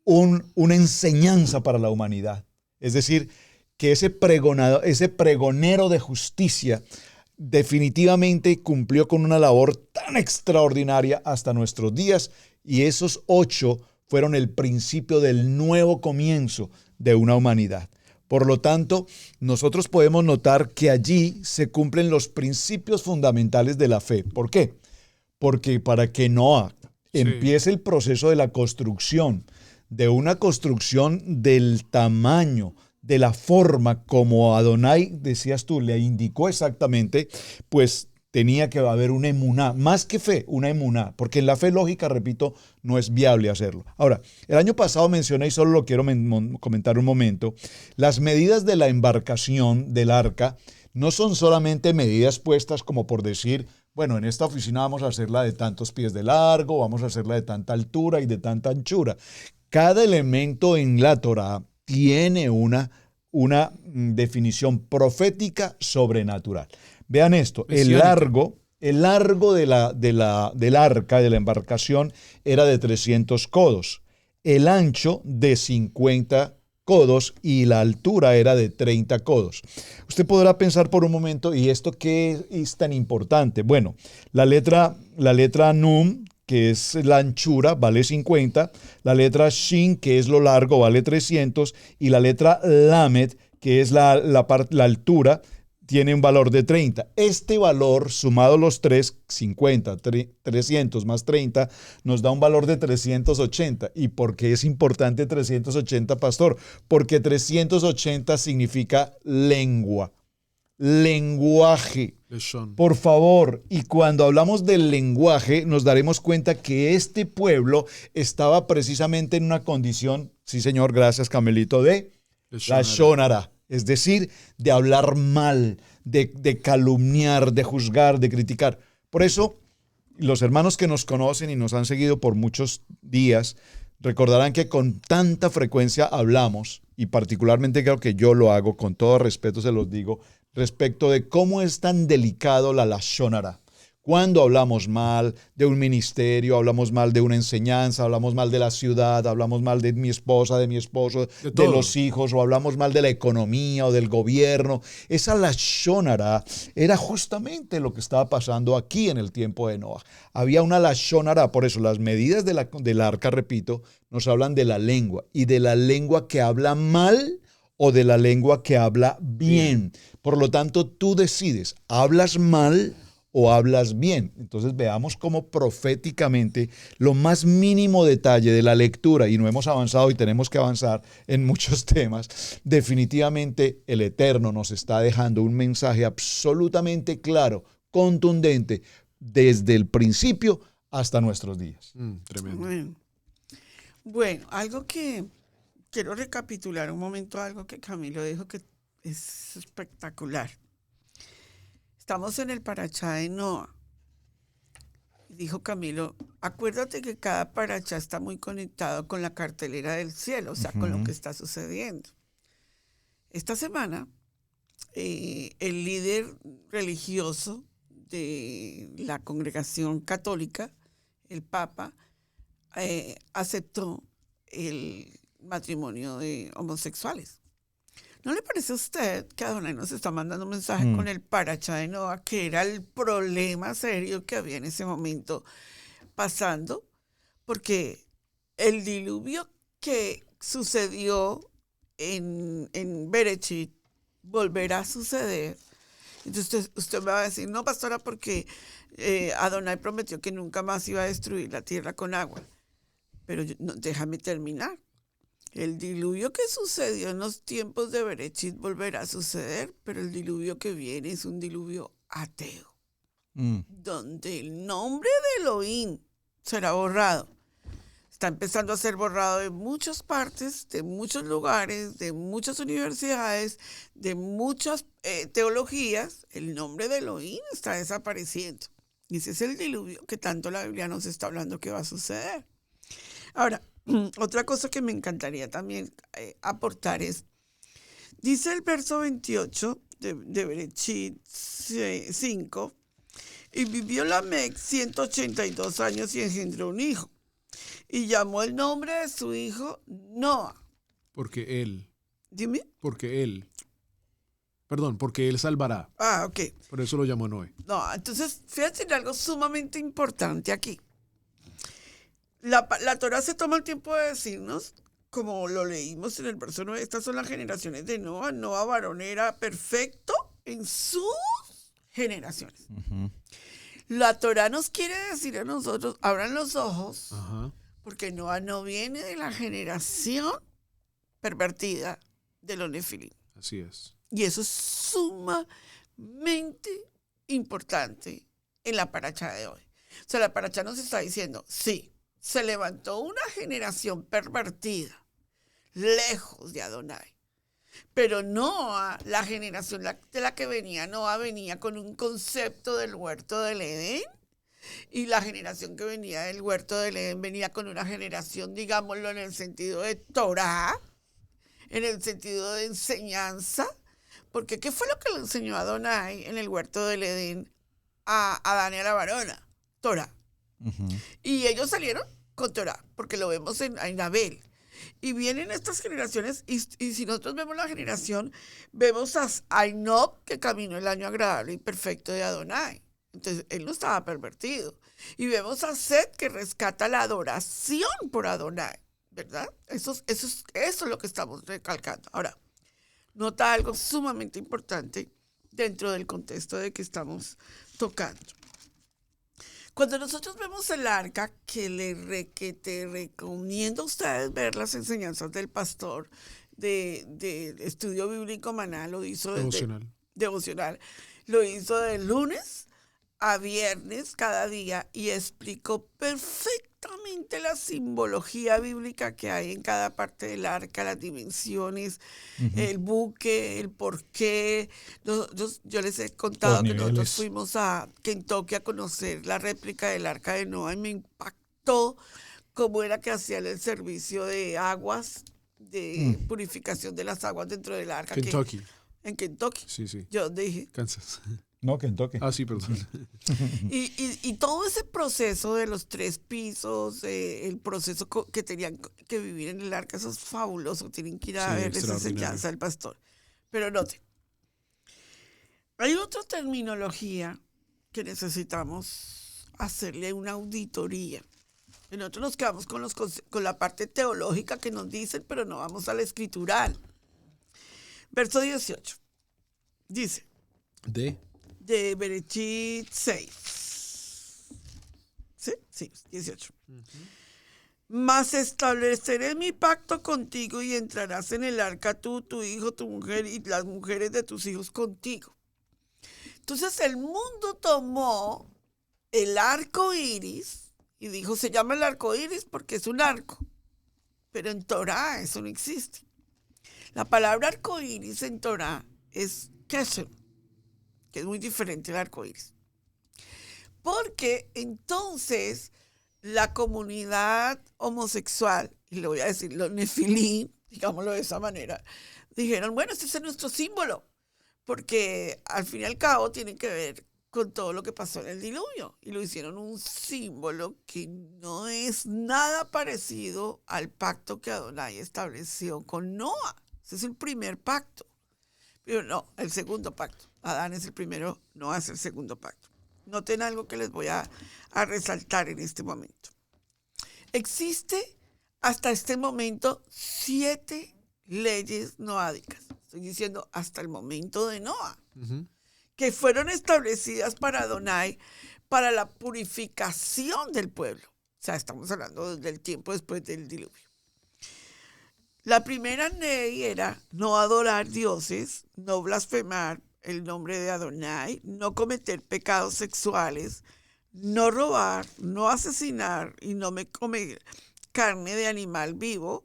una enseñanza para la humanidad. Es decir, que ese pregonero de justicia definitivamente cumplió con una labor tan extraordinaria hasta nuestros días, y esos 8 fueron el principio del nuevo comienzo de una humanidad. Por lo tanto, nosotros podemos notar que allí se cumplen los principios fundamentales de la fe. ¿Por qué? Porque para que Noah empiece el proceso de la construcción, de una construcción del tamaño, de la forma como Adonai, decías tú, le indicó exactamente, pues tenía que haber una emuná, más que fe, una emuná, porque en la fe lógica, repito, no es viable hacerlo. Ahora, el año pasado mencioné, y solo lo quiero comentar un momento, las medidas de la embarcación del arca no son solamente medidas puestas como por decir, bueno, en esta oficina vamos a hacerla de tantos pies de largo, vamos a hacerla de tanta altura y de tanta anchura. Cada elemento en la Torá tiene una definición profética sobrenatural. Vean esto, el largo del arca, de la embarcación, era de 300 codos, el ancho de 50 codos y la altura era de 30 codos. Usted podrá pensar por un momento, ¿y esto qué es tan importante? Bueno, la letra Nun, que es la anchura, vale 50, la letra Shin, que es lo largo, vale 300, y la letra Lamed, que es la altura, tiene un valor de 30. Este valor, sumado los 50, 300 más 30, nos da un valor de 380. ¿Y por qué es importante 380, pastor? Porque 380 significa lengua, lenguaje. Por favor, y cuando hablamos del lenguaje, nos daremos cuenta que este pueblo estaba precisamente en una condición, sí señor, gracias Camelito, de Lashon Hara. Es decir, de hablar mal, de calumniar, de juzgar, de criticar. Por eso, los hermanos que nos conocen y nos han seguido por muchos días, recordarán que con tanta frecuencia hablamos, y particularmente creo que yo lo hago, con todo respeto se los digo, respecto de cómo es tan delicado la Lashon Hara. Cuando hablamos mal de un ministerio, hablamos mal de una enseñanza, hablamos mal de la ciudad, hablamos mal de mi esposa, de mi esposo, de los hijos, o hablamos mal de la economía o del gobierno. Esa Lashon Hara era justamente lo que estaba pasando aquí en el tiempo de Noah. Había una Lashon Hara, por eso las medidas del arca, repito, nos hablan de la lengua, y de la lengua que habla mal o de la lengua que habla bien. Por lo tanto, tú decides, ¿hablas mal o hablas bien? Entonces veamos cómo proféticamente lo más mínimo detalle de la lectura, y no hemos avanzado y tenemos que avanzar en muchos temas, definitivamente el Eterno nos está dejando un mensaje absolutamente claro, contundente, desde el principio hasta nuestros días. Tremendo. Bueno, algo que quiero recapitular un momento algo que Camilo dijo que es espectacular. Estamos en el Parashá de Noa. Dijo Camilo, acuérdate que cada Parashá está muy conectado con la cartelera del cielo, o sea, con lo que está sucediendo. Esta semana, el líder religioso de la congregación católica, el Papa, aceptó el matrimonio de homosexuales. ¿No le parece a usted que Adonai nos está mandando un mensaje con el Parashá de Noa, que era el problema serio que había en ese momento pasando? Porque el diluvio que sucedió en Bereshit volverá a suceder. Entonces usted me va a decir, no, pastora, porque Adonai prometió que nunca más iba a destruir la tierra con agua. Pero déjame terminar. El diluvio que sucedió en los tiempos de Bereshit volverá a suceder, pero el diluvio que viene es un diluvio ateo, donde el nombre de Elohim será borrado. Está empezando a ser borrado de muchas partes, de muchos lugares, de muchas universidades, de muchas teologías. El nombre de Elohim está desapareciendo. Y ese es el diluvio que tanto la Biblia nos está hablando que va a suceder. Ahora, otra cosa que me encantaría también aportar es, dice el verso 28 de Bereshit 5, y vivió Lamec 182 años y engendró un hijo, y llamó el nombre de su hijo Noa. Porque él. Dime. Porque él salvará. Ah, ok. Por eso lo llamó Noé. No, entonces, fíjate en algo sumamente importante aquí. La Torá se toma el tiempo de decirnos, como lo leímos en el verso 9, estas son las generaciones de Noa. Noa varón era perfecto en sus generaciones. La Torá nos quiere decir a nosotros, abran los ojos, porque Noa no viene de la generación pervertida de los Nefilim. Así es. Y eso es sumamente importante en la Parashá de hoy. O sea, la Parashá nos está diciendo, sí, se levantó una generación pervertida, lejos de Adonai. Pero Noa, la generación de la que venía, Noa venía con un concepto del huerto del Edén. Y la generación que venía del huerto del Edén venía con una generación, digámoslo, en el sentido de Torá, en el sentido de enseñanza. Porque ¿qué fue lo que le enseñó Adonai en el huerto del Edén a Adán y a la varona? Torá. Y ellos salieron con Torá, porque lo vemos en Abel. Y vienen estas generaciones, y si nosotros vemos la generación, vemos a Enoc, que caminó el año agradable y perfecto de Adonai. Entonces, él no estaba pervertido. Y vemos a Set, que rescata la adoración por Adonai, ¿verdad? Eso es lo que estamos recalcando. Ahora, nota algo sumamente importante dentro del contexto de que estamos tocando. Cuando nosotros vemos el arca, que te recomiendo a ustedes ver las enseñanzas del pastor de Estudio Bíblico Maná, lo hizo devocional, lo hizo de lunes a viernes cada día y explicó perfectamente la simbología bíblica que hay en cada parte del arca, las dimensiones, el buque, el porqué. Yo les he contado que nosotros fuimos a Kentucky a conocer la réplica del arca de Noa y me impactó cómo era que hacían el servicio de aguas, de purificación de las aguas dentro del arca. Kentucky. En Kentucky. Sí. Yo dije. Kansas. No, Kentucky. Ah, sí, perdón. Y todo ese proceso de los 3 pisos, el proceso que tenían que vivir en el arca, eso es fabuloso. Tienen que ir a ver esa enseñanza del pastor. Pero noten, hay otra terminología que necesitamos hacerle una auditoría. Y nosotros nos quedamos con la parte teológica que nos dicen, pero no vamos a la escritural. Verso 18. Dice. De Bereshit 6. Sí, 18. Mas estableceré mi pacto contigo y entrarás en el arca tú, tu hijo, tu mujer y las mujeres de tus hijos contigo. Entonces el mundo tomó el arco iris y dijo, se llama el arco iris porque es un arco. pero en Torá eso no existe. La palabra arcoíris en Torá es keshem, que es muy diferente al arcoíris. Porque entonces la comunidad homosexual, y le voy a decir los nefilim, digámoslo de esa manera, dijeron, bueno, este es nuestro símbolo, porque al fin y al cabo tiene que ver con todo lo que pasó en el diluvio, y lo hicieron un símbolo que no es nada parecido al pacto que Adonai estableció con Noa. Ese es el primer pacto, pero no, el segundo pacto. Adán es el primero, Noa es el segundo pacto. Noten algo que les voy a resaltar en este momento. Existe hasta este momento 7 leyes noádicas. Estoy diciendo hasta el momento de Noa, que fueron establecidas para Adonai para la purificación del pueblo. O sea, estamos hablando del tiempo después del diluvio. La primera ley era no adorar dioses, no blasfemar el nombre de Adonai, no cometer pecados sexuales, no robar, no asesinar y no comer carne de animal vivo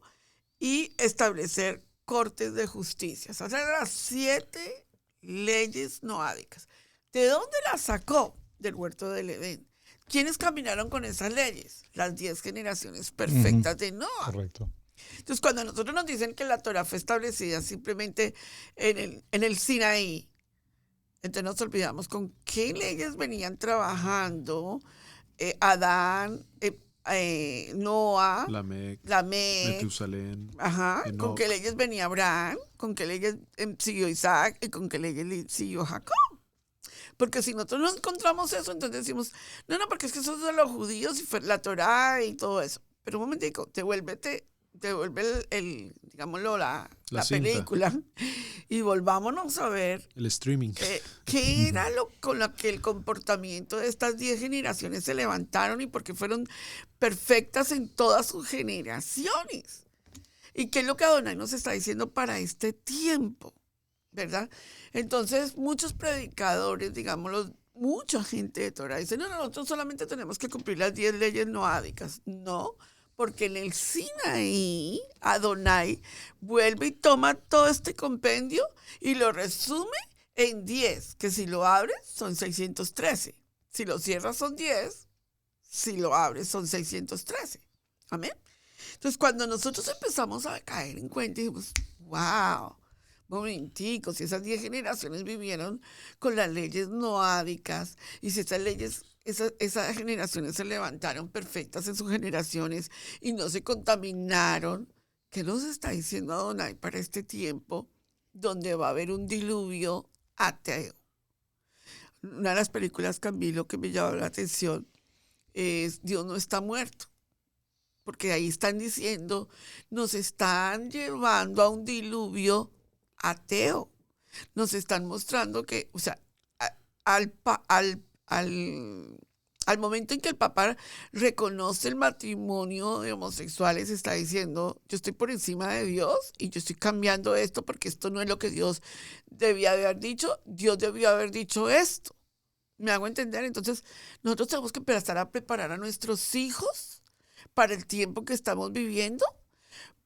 y establecer cortes de justicia. Esas eran las 7 leyes noádicas. ¿De dónde las sacó? Del huerto del Edén. ¿Quiénes caminaron con esas leyes? Las 10 generaciones perfectas de Noa. Correcto. Entonces, cuando a nosotros nos dicen que la Torá fue establecida simplemente en el Sinaí, entonces nos olvidamos con qué leyes venían trabajando Adán, Noa, Lamec, Lamec, Metusalén, con qué leyes venía Abraham, con qué leyes siguió Isaac y con qué leyes siguió Jacob. Porque si nosotros no encontramos eso, entonces decimos, no, porque es que eso es de los judíos y fue la Torá y todo eso. Pero un momentico, te vuelve digámoslo, la película y volvámonos a ver el streaming. ¿Qué era con lo que el comportamiento de estas 10 generaciones se levantaron y por qué fueron perfectas en todas sus generaciones? ¿Y qué es lo que Adonai nos está diciendo para este tiempo? ¿Verdad? Entonces, muchos predicadores, digámoslo, mucha gente de Torah dice, no, nosotros solamente tenemos que cumplir las 10 leyes noádicas. No, porque en el Sinaí, Adonai vuelve y toma todo este compendio y lo resume en 10, que si lo abres son 613. Si lo cierras son 10, si lo abres son 613. Amén. Entonces, cuando nosotros empezamos a caer en cuenta, dijimos, wow, momentico, si esas 10 generaciones vivieron con las leyes noádicas y si esas leyes, esas generaciones se levantaron perfectas en sus generaciones y no se contaminaron, ¿qué nos está diciendo Adonai para este tiempo donde va a haber un diluvio ateo? Una de las películas, Camilo, que me llamó la atención es Dios no está muerto. Porque ahí están diciendo, nos están llevando a un diluvio ateo. Nos están mostrando que, o sea, al momento en que el Papa reconoce el matrimonio de homosexuales, está diciendo, yo estoy por encima de Dios y yo estoy cambiando esto porque esto no es lo que Dios debía haber dicho. Dios debió haber dicho esto. ¿Me hago entender? Entonces, nosotros tenemos que empezar a preparar a nuestros hijos para el tiempo que estamos viviendo,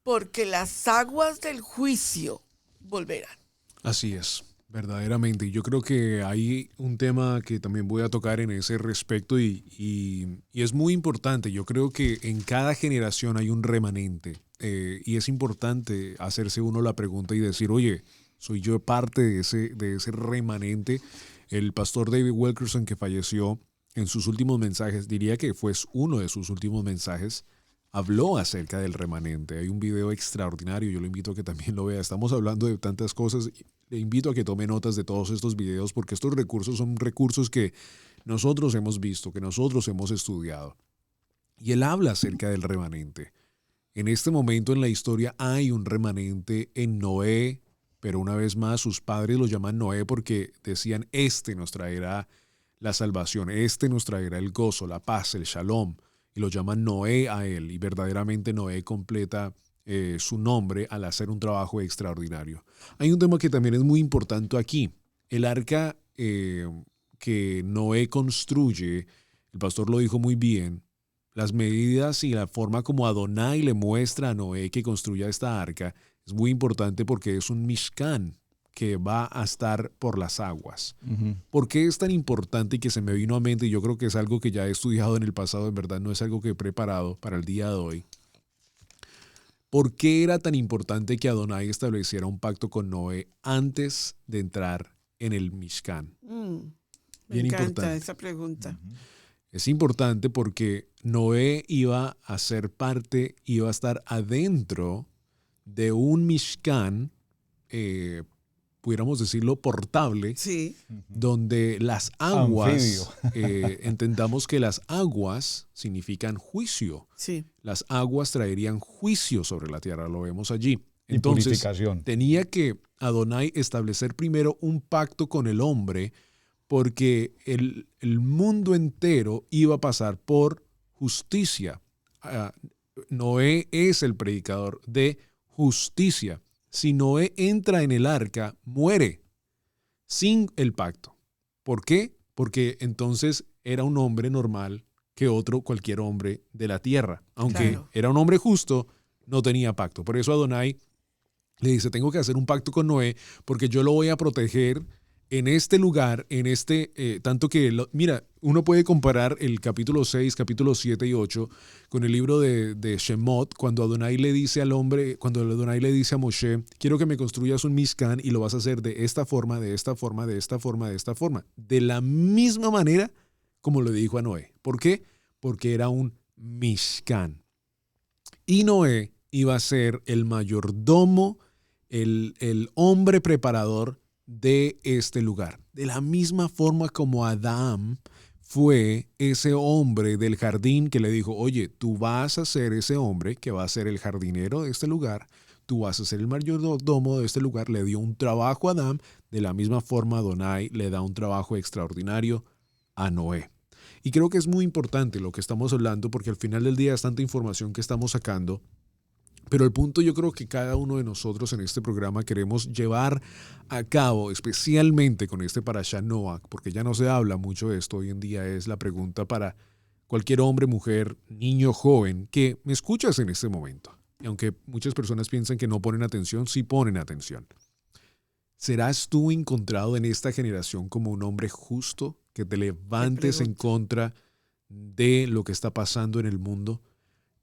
porque las aguas del juicio volverán. Así es, verdaderamente. Y yo creo que hay un tema que también voy a tocar en ese respecto y es muy importante. Yo creo que en cada generación hay un remanente y es importante hacerse uno la pregunta y decir, oye, ¿soy yo parte de ese remanente? El pastor David Wilkerson, que falleció, en sus últimos mensajes, diría que fue uno de sus últimos mensajes, habló acerca del remanente. Hay un video extraordinario, yo lo invito a que también lo vea. Estamos hablando de tantas cosas, le invito a que tome notas de todos estos videos porque estos recursos son recursos que nosotros hemos visto, que nosotros hemos estudiado. Y él habla acerca del remanente. En este momento en la historia hay un remanente en Noé, pero una vez más sus padres lo llaman Noé porque decían, nos traerá la salvación, nos traerá el gozo, la paz, el shalom, y lo llaman Noé a él, y verdaderamente Noé completa su nombre al hacer un trabajo extraordinario. Hay un tema que también es muy importante aquí. El arca que Noé construye, el pastor lo dijo muy bien, las medidas y la forma como Adonai le muestra a Noé que construya esta arca es muy importante porque es un Mishkan que va a estar por las aguas. ¿Por qué es tan importante y que se me vino a mente? Y yo creo que es algo que ya he estudiado en el pasado, en verdad no es algo que he preparado para el día de hoy. ¿Por qué era tan importante que Adonai estableciera un pacto con Noé antes de entrar en el Mishkan? Me encanta esa pregunta. Es importante porque Noé iba a ser parte, iba a estar adentro de un Mishkan, pudiéramos decirlo, portable, sí, donde las aguas, entendamos que las aguas significan juicio. Sí. Las aguas traerían juicio sobre la tierra, lo vemos allí. Y Entonces, purificación. tenía que Adonai establecer primero un pacto con el hombre porque el mundo entero iba a pasar por justicia. Noé es el predicador de justicia. Si Noé entra en el arca, muere sin el pacto. ¿Por qué? Porque entonces era un hombre normal que cualquier hombre de la tierra. Aunque claro, era un hombre justo, no tenía pacto. Por eso Adonai le dice, tengo que hacer un pacto con Noé porque yo lo voy a proteger en este lugar, tanto que, mira, uno puede comparar el capítulo 6, capítulo 7 y 8 con el libro de Shemot, cuando Adonai le dice al hombre, cuando Adonai le dice a Moshe, quiero que me construyas un Mishkan y lo vas a hacer de esta forma, de esta forma, de esta forma, de esta forma. De la misma manera como le dijo a Noé. ¿Por qué? Porque era un Mishkan. Y Noé iba a ser el mayordomo, el hombre preparador de este lugar. De la misma forma como Adán fue ese hombre del jardín que le dijo, oye, tú vas a ser ese hombre que va a ser el jardinero de este lugar, tú vas a ser el mayordomo de este lugar, le dio un trabajo a Adán, de la misma forma Adonai le da un trabajo extraordinario a Noé. Y creo que es muy importante lo que estamos hablando porque al final del día es tanta información que estamos sacando. Pero el punto yo creo que cada uno de nosotros en este programa queremos llevar a cabo, especialmente con este Parashá Noach, porque ya no se habla mucho de esto hoy en día, es la pregunta para cualquier hombre, mujer, niño, joven, que me escuchas en este momento. Y aunque muchas personas piensan que no ponen atención, sí ponen atención. ¿Serás tú encontrado en esta generación como un hombre justo que te levantes en contra de lo que está pasando en el mundo?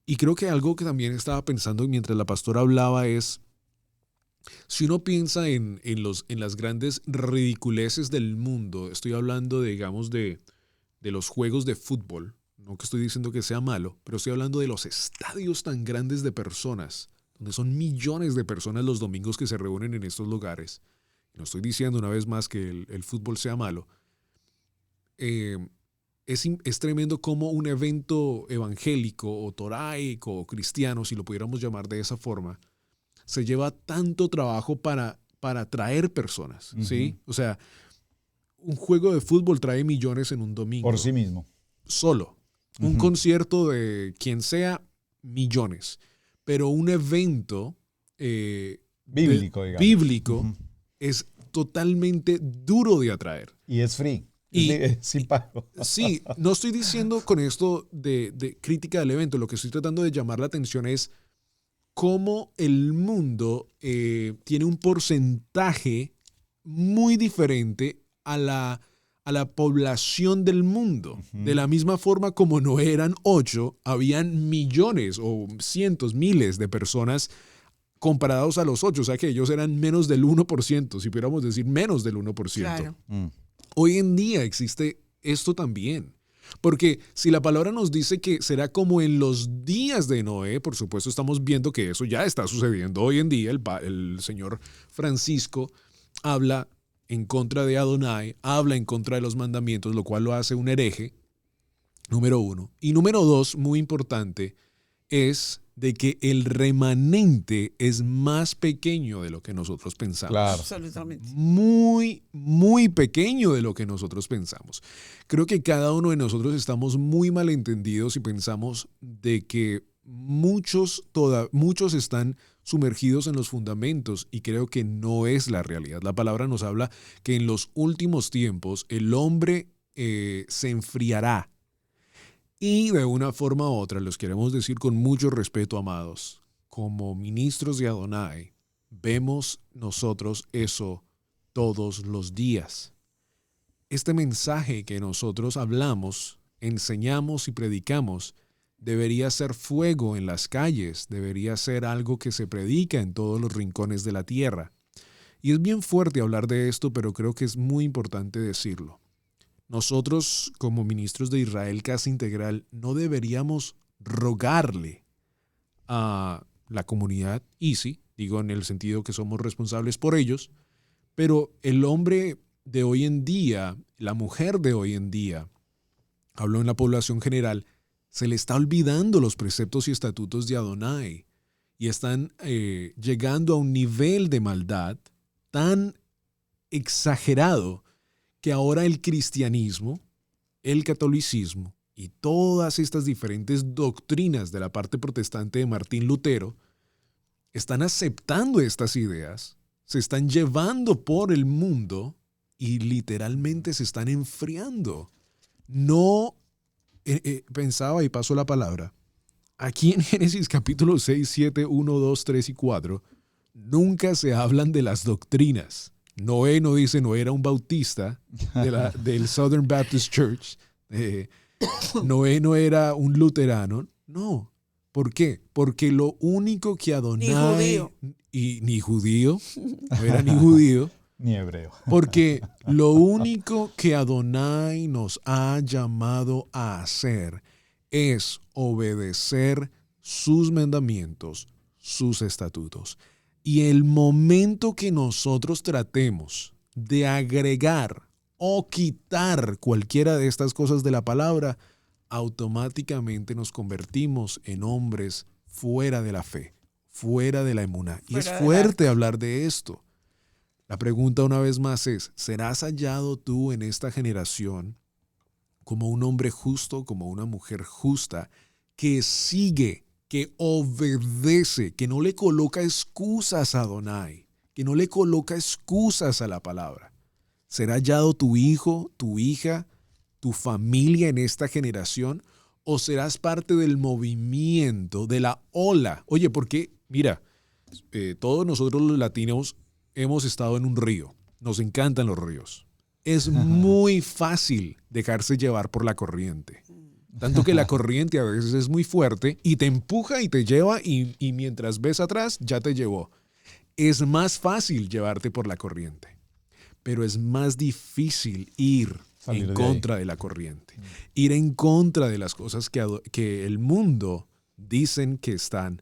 Y creo que algo que también estaba pensando mientras la pastora hablaba es, si uno piensa en las grandes ridiculeces del mundo, estoy hablando, digamos, de los juegos de fútbol, no que estoy diciendo que sea malo, pero estoy hablando de los estadios tan grandes de personas, donde son millones de personas los domingos que se reúnen en estos lugares. No estoy diciendo una vez más que el fútbol sea malo. Es tremendo como un evento evangélico o toraico o cristiano, si lo pudiéramos llamar de esa forma, se lleva tanto trabajo para atraer personas, ¿sí? O sea, un juego de fútbol trae millones en un domingo. Por sí mismo. Solo. Un concierto de quien sea, millones. Pero un evento bíblico es totalmente duro de atraer. Y es free. Y, sin pago. Sí, no estoy diciendo con esto de crítica del evento, lo que estoy tratando de llamar la atención es cómo el mundo tiene un porcentaje muy diferente a la población del mundo. De la misma forma como no eran 8, habían millones o cientos, miles de personas comparados a los 8, o sea que ellos eran menos del 1%, si pudiéramos decir menos del 1%. Claro. Hoy en día existe esto también, porque si la palabra nos dice que será como en los días de Noé, por supuesto estamos viendo que eso ya está sucediendo hoy en día. El señor Francisco habla en contra de Adonai, habla en contra de los mandamientos, lo cual lo hace un hereje, número 1. Y número 2, muy importante, es de que el remanente es más pequeño de lo que nosotros pensamos. Claro. Absolutamente. Muy, muy pequeño de lo que nosotros pensamos. Creo que cada uno de nosotros estamos muy malentendidos y pensamos de que muchos están sumergidos en los fundamentos y creo que no es la realidad. La palabra nos habla que en los últimos tiempos el hombre se enfriará. Y de una forma u otra, les queremos decir con mucho respeto, amados, como ministros de Adonai, vemos nosotros eso todos los días. Este mensaje que nosotros hablamos, enseñamos y predicamos debería ser fuego en las calles, debería ser algo que se predica en todos los rincones de la tierra. Y es bien fuerte hablar de esto, pero creo que es muy importante decirlo. Nosotros, como ministros de Israel Casa Integral, no deberíamos rogarle a la comunidad Easy, digo en el sentido que somos responsables por ellos, pero el hombre de hoy en día, la mujer de hoy en día, hablo en la población general, se le está olvidando los preceptos y estatutos de Adonai y están llegando a un nivel de maldad tan exagerado que ahora el cristianismo, el catolicismo y todas estas diferentes doctrinas de la parte protestante de Martín Lutero están aceptando estas ideas, se están llevando por el mundo y literalmente se están enfriando. No, pensaba y paso la palabra, aquí en Génesis capítulo 6, 7, 1, 2, 3 y 4, nunca se hablan de las doctrinas. Noé no dice, Noé era un bautista del Southern Baptist Church. Noé no era un luterano. No. ¿Por qué? Porque lo único que Adonai... Ni judío. Ni judío. No era ni judío. Ni hebreo. Porque lo único que Adonai nos ha llamado a hacer es obedecer sus mandamientos, sus estatutos. Y el momento que nosotros tratemos de agregar o quitar cualquiera de estas cosas de la palabra, automáticamente nos convertimos en hombres fuera de la fe, fuera de la emuná. Y es fuerte hablar de esto. La pregunta una vez más es, ¿serás hallado tú en esta generación como un hombre justo, como una mujer justa, que sigue, que obedece, que no le coloca excusas a Adonai, que no le coloca excusas a la palabra? ¿Será hallado tu hijo, tu hija, tu familia en esta generación? ¿O serás parte del movimiento, de la ola? Oye, porque, mira, todos nosotros los latinos hemos estado en un río. Nos encantan los ríos. Es muy fácil dejarse llevar por la corriente. Tanto que la corriente a veces es muy fuerte y te empuja y te lleva y mientras ves atrás ya te llevó. Es más fácil llevarte por la corriente, pero es más difícil ir en contra de la corriente. Ir en contra de las cosas que el mundo dicen que están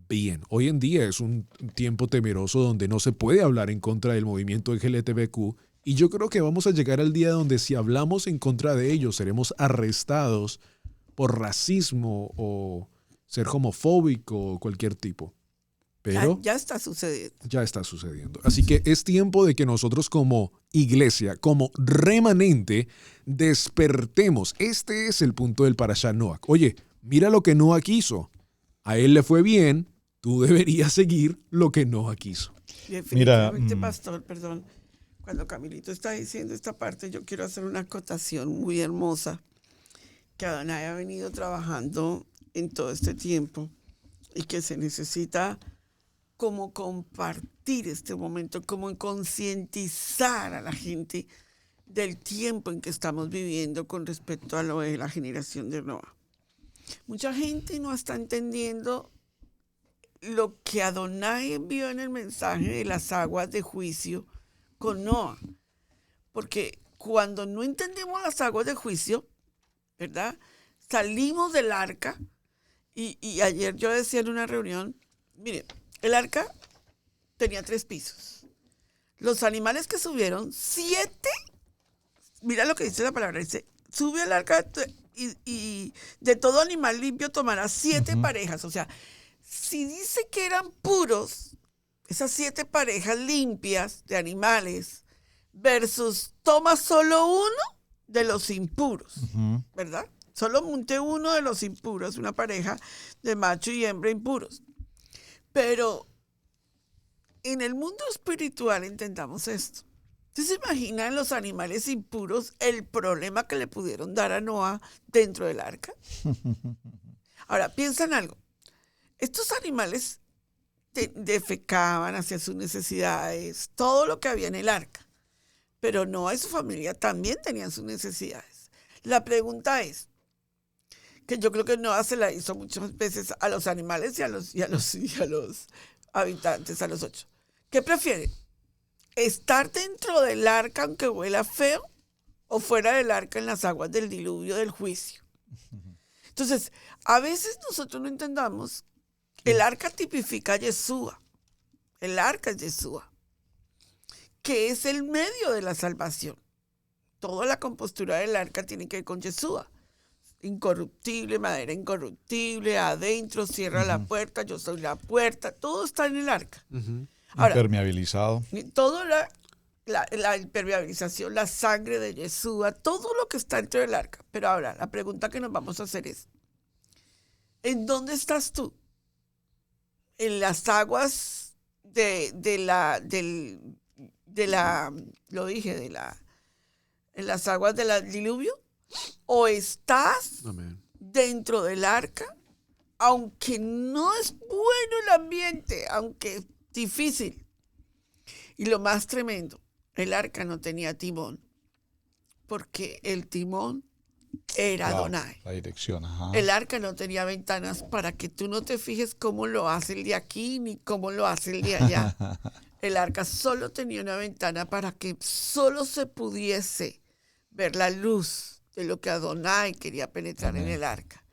bien. Hoy en día es un tiempo temeroso donde no se puede hablar en contra del movimiento LGBTQ. Y yo creo que vamos a llegar al día donde si hablamos en contra de ellos seremos arrestados por racismo o ser homofóbico o cualquier tipo. Pero ya está sucediendo. Ya está sucediendo. Así que es tiempo de que nosotros como iglesia, como remanente, despertemos. Este es el punto del Parashá Noach. Oye, mira lo que Noach hizo. A él le fue bien, tú deberías seguir lo que Noach quiso. Definitivamente, pastor, perdón. Cuando Camilito está diciendo esta parte, yo quiero hacer una acotación muy hermosa que Adonai ha venido trabajando en todo este tiempo y que se necesita como compartir este momento, como concientizar a la gente del tiempo en que estamos viviendo con respecto a lo de la generación de Noah. Mucha gente no está entendiendo lo que Adonai envió en el mensaje de las aguas de juicio con Noah, porque cuando no entendemos las aguas de juicio, ¿verdad? Salimos del arca y ayer yo decía en una reunión, mire, el arca tenía 3 pisos. Los animales que subieron, 7, mira lo que dice la palabra, dice, sube al arca y de todo animal limpio tomará 7 parejas. O sea, si dice que eran puros, esas 7 parejas limpias de animales versus toma solo uno de los impuros, ¿verdad? Solo monté uno de los impuros, una pareja de macho y hembra impuros. Pero en el mundo espiritual entendamos esto. ¿Ustedes se imaginan los animales impuros, el problema que le pudieron dar a Noé dentro del arca? Ahora, piensan algo. Estos animales defecaban, hacían sus necesidades, todo lo que había en el arca. Pero Noé y su familia también tenían sus necesidades. La pregunta es, que yo creo que Noé se la hizo muchas veces a los animales y a los habitantes, a los 8. ¿Qué prefieren? ¿Estar dentro del arca aunque huela feo o fuera del arca en las aguas del diluvio del juicio? Entonces, a veces nosotros no entendamos, el arca tipifica a Yeshua. El arca es Yeshua, que es el medio de la salvación. Toda la compostura del arca tiene que ver con Yeshua. Incorruptible, madera incorruptible, adentro, cierra la puerta, yo soy la puerta, todo está en el arca. Ahora, impermeabilizado. Toda la impermeabilización, la sangre de Yeshua, todo lo que está dentro del arca. Pero ahora, la pregunta que nos vamos a hacer es, ¿en dónde estás tú? ¿En las aguas en las aguas del diluvio? ¿O estás dentro del arca? Aunque no es bueno el ambiente, aunque es difícil. Y lo más tremendo, el arca no tenía timón, porque el timón era Adonai. La dirección, ajá. El arca no tenía ventanas para que tú no te fijes cómo lo hace el de aquí ni cómo lo hace el de allá. El arca solo tenía una ventana para que solo se pudiese ver la luz de lo que Adonai quería penetrar en el arca.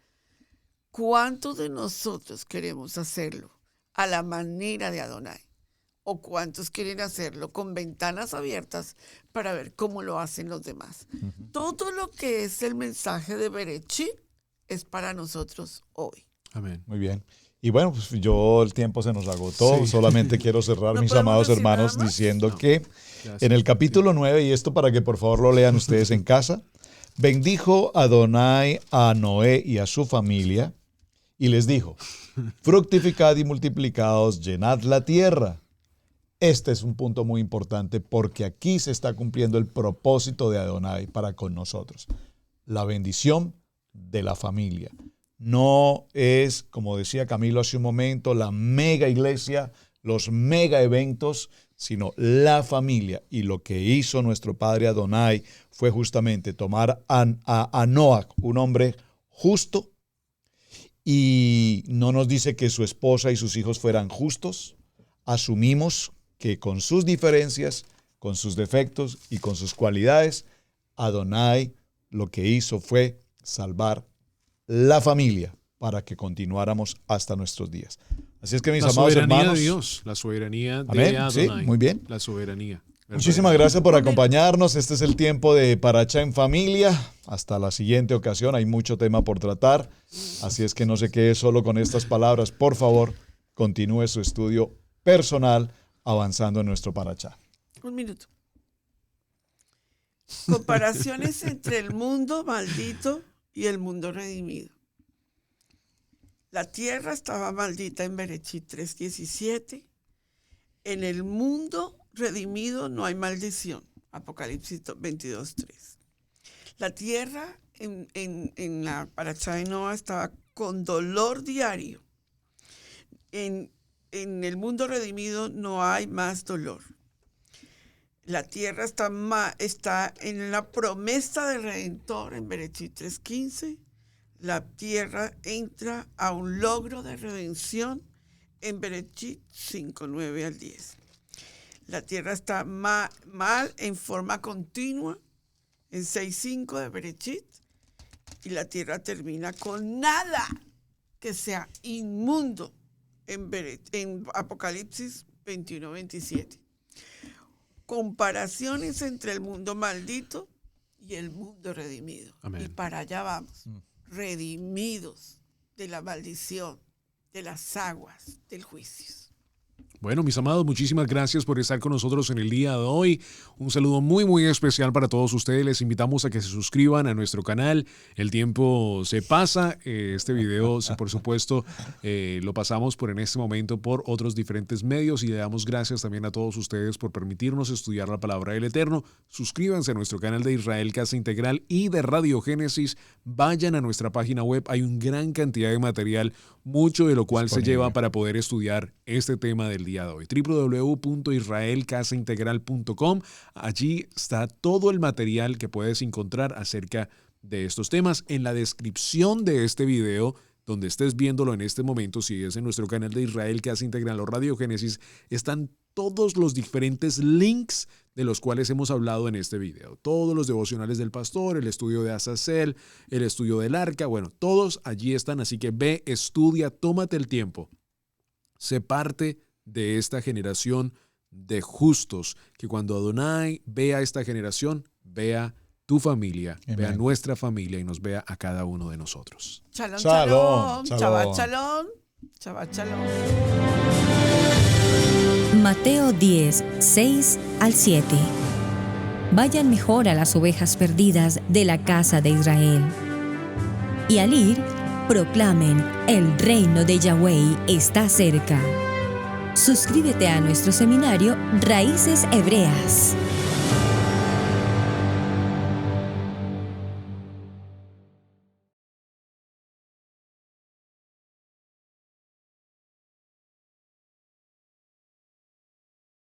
¿Cuántos de nosotros queremos hacerlo a la manera de Adonai? ¿O cuántos quieren hacerlo con ventanas abiertas para ver cómo lo hacen los demás? Todo lo que es el mensaje de Bereshit es para nosotros hoy. Amén. Muy bien. Y bueno, pues el tiempo se nos agotó. Sí. Solamente quiero cerrar, mis amados hermanos, diciendo que en el capítulo 9, y esto para que por favor lo lean ustedes en casa, bendijo Adonai a Noé y a su familia y les dijo, fructificad y multiplicaos, llenad la tierra. Este es un punto muy importante porque aquí se está cumpliendo el propósito de Adonai para con nosotros. La bendición de la familia. No es, como decía Camilo hace un momento, la mega iglesia, los mega eventos, sino la familia. Y lo que hizo nuestro padre Adonai fue justamente tomar a Noah, un hombre justo, y no nos dice que su esposa y sus hijos fueran justos. Asumimos que con sus diferencias, con sus defectos y con sus cualidades, Adonai lo que hizo fue salvar la familia para que continuáramos hasta nuestros días. Así es que mis amados hermanos, La soberanía de Dios, la soberanía de amén, Adonai. sí, muy bien. La soberanía. Muchísimas gracias por acompañarnos. Este es el tiempo de Parachá en Familia. Hasta la siguiente ocasión. Hay mucho tema por tratar. Así es que no se quede solo con estas palabras. Por favor, continúe su estudio personal avanzando en nuestro Parachá. Un minuto. Comparaciones entre el mundo maldito y el mundo redimido. La tierra estaba maldita en Bereshit 3:17. En el mundo redimido no hay maldición. Apocalipsis 22:3. La tierra en la Parashá de Noa estaba con dolor diario. En el mundo redimido no hay más dolor. La tierra está en la promesa del Redentor en Bereshit 3:15. La tierra entra a un logro de redención en Bereshit 5:9 al 10. La tierra está mal en forma continua en 6:5 de Bereshit. Y la tierra termina con nada que sea inmundo en Apocalipsis 21:27. Comparaciones entre el mundo maldito y el mundo redimido. Amén. Y para allá vamos. Redimidos de la maldición, de las aguas del juicio. Bueno, mis amados, muchísimas gracias por estar con nosotros en el día de hoy. Un saludo muy, muy especial para todos ustedes. Les invitamos a que se suscriban a nuestro canal. El tiempo se pasa. Este video, por supuesto, lo pasamos en este momento por otros diferentes medios y le damos gracias también a todos ustedes por permitirnos estudiar la palabra del Eterno. Suscríbanse a nuestro canal de Israel Casa Integral y de Radio Génesis. Vayan a nuestra página web. Hay una gran cantidad de material, mucho de lo cual se lleva para poder estudiar este tema del día de hoy. www.israelcasaintegral.com. Allí está todo el material que puedes encontrar acerca de estos temas. En la descripción de este video, donde estés viéndolo en este momento, si es en nuestro canal de Israel Casa Integral o Radio Génesis, están todos los diferentes links de los cuales hemos hablado en este video. Todos los devocionales del pastor, el estudio de Azazel, el estudio del arca, bueno, todos allí están, así que ve, estudia, tómate el tiempo. Sé parte de esta generación de justos, que cuando Adonai vea esta generación, vea tu familia, Amen. Vea nuestra familia y nos vea a cada uno de nosotros. Shalom, shalom, Shabbat shalom, Shabbat shalom. Mateo 10, 6 al 7. Vayan mejor a las ovejas perdidas de la casa de Israel. Y al ir, proclamen, el reino de Yahweh está cerca. Suscríbete a nuestro seminario Raíces Hebreas.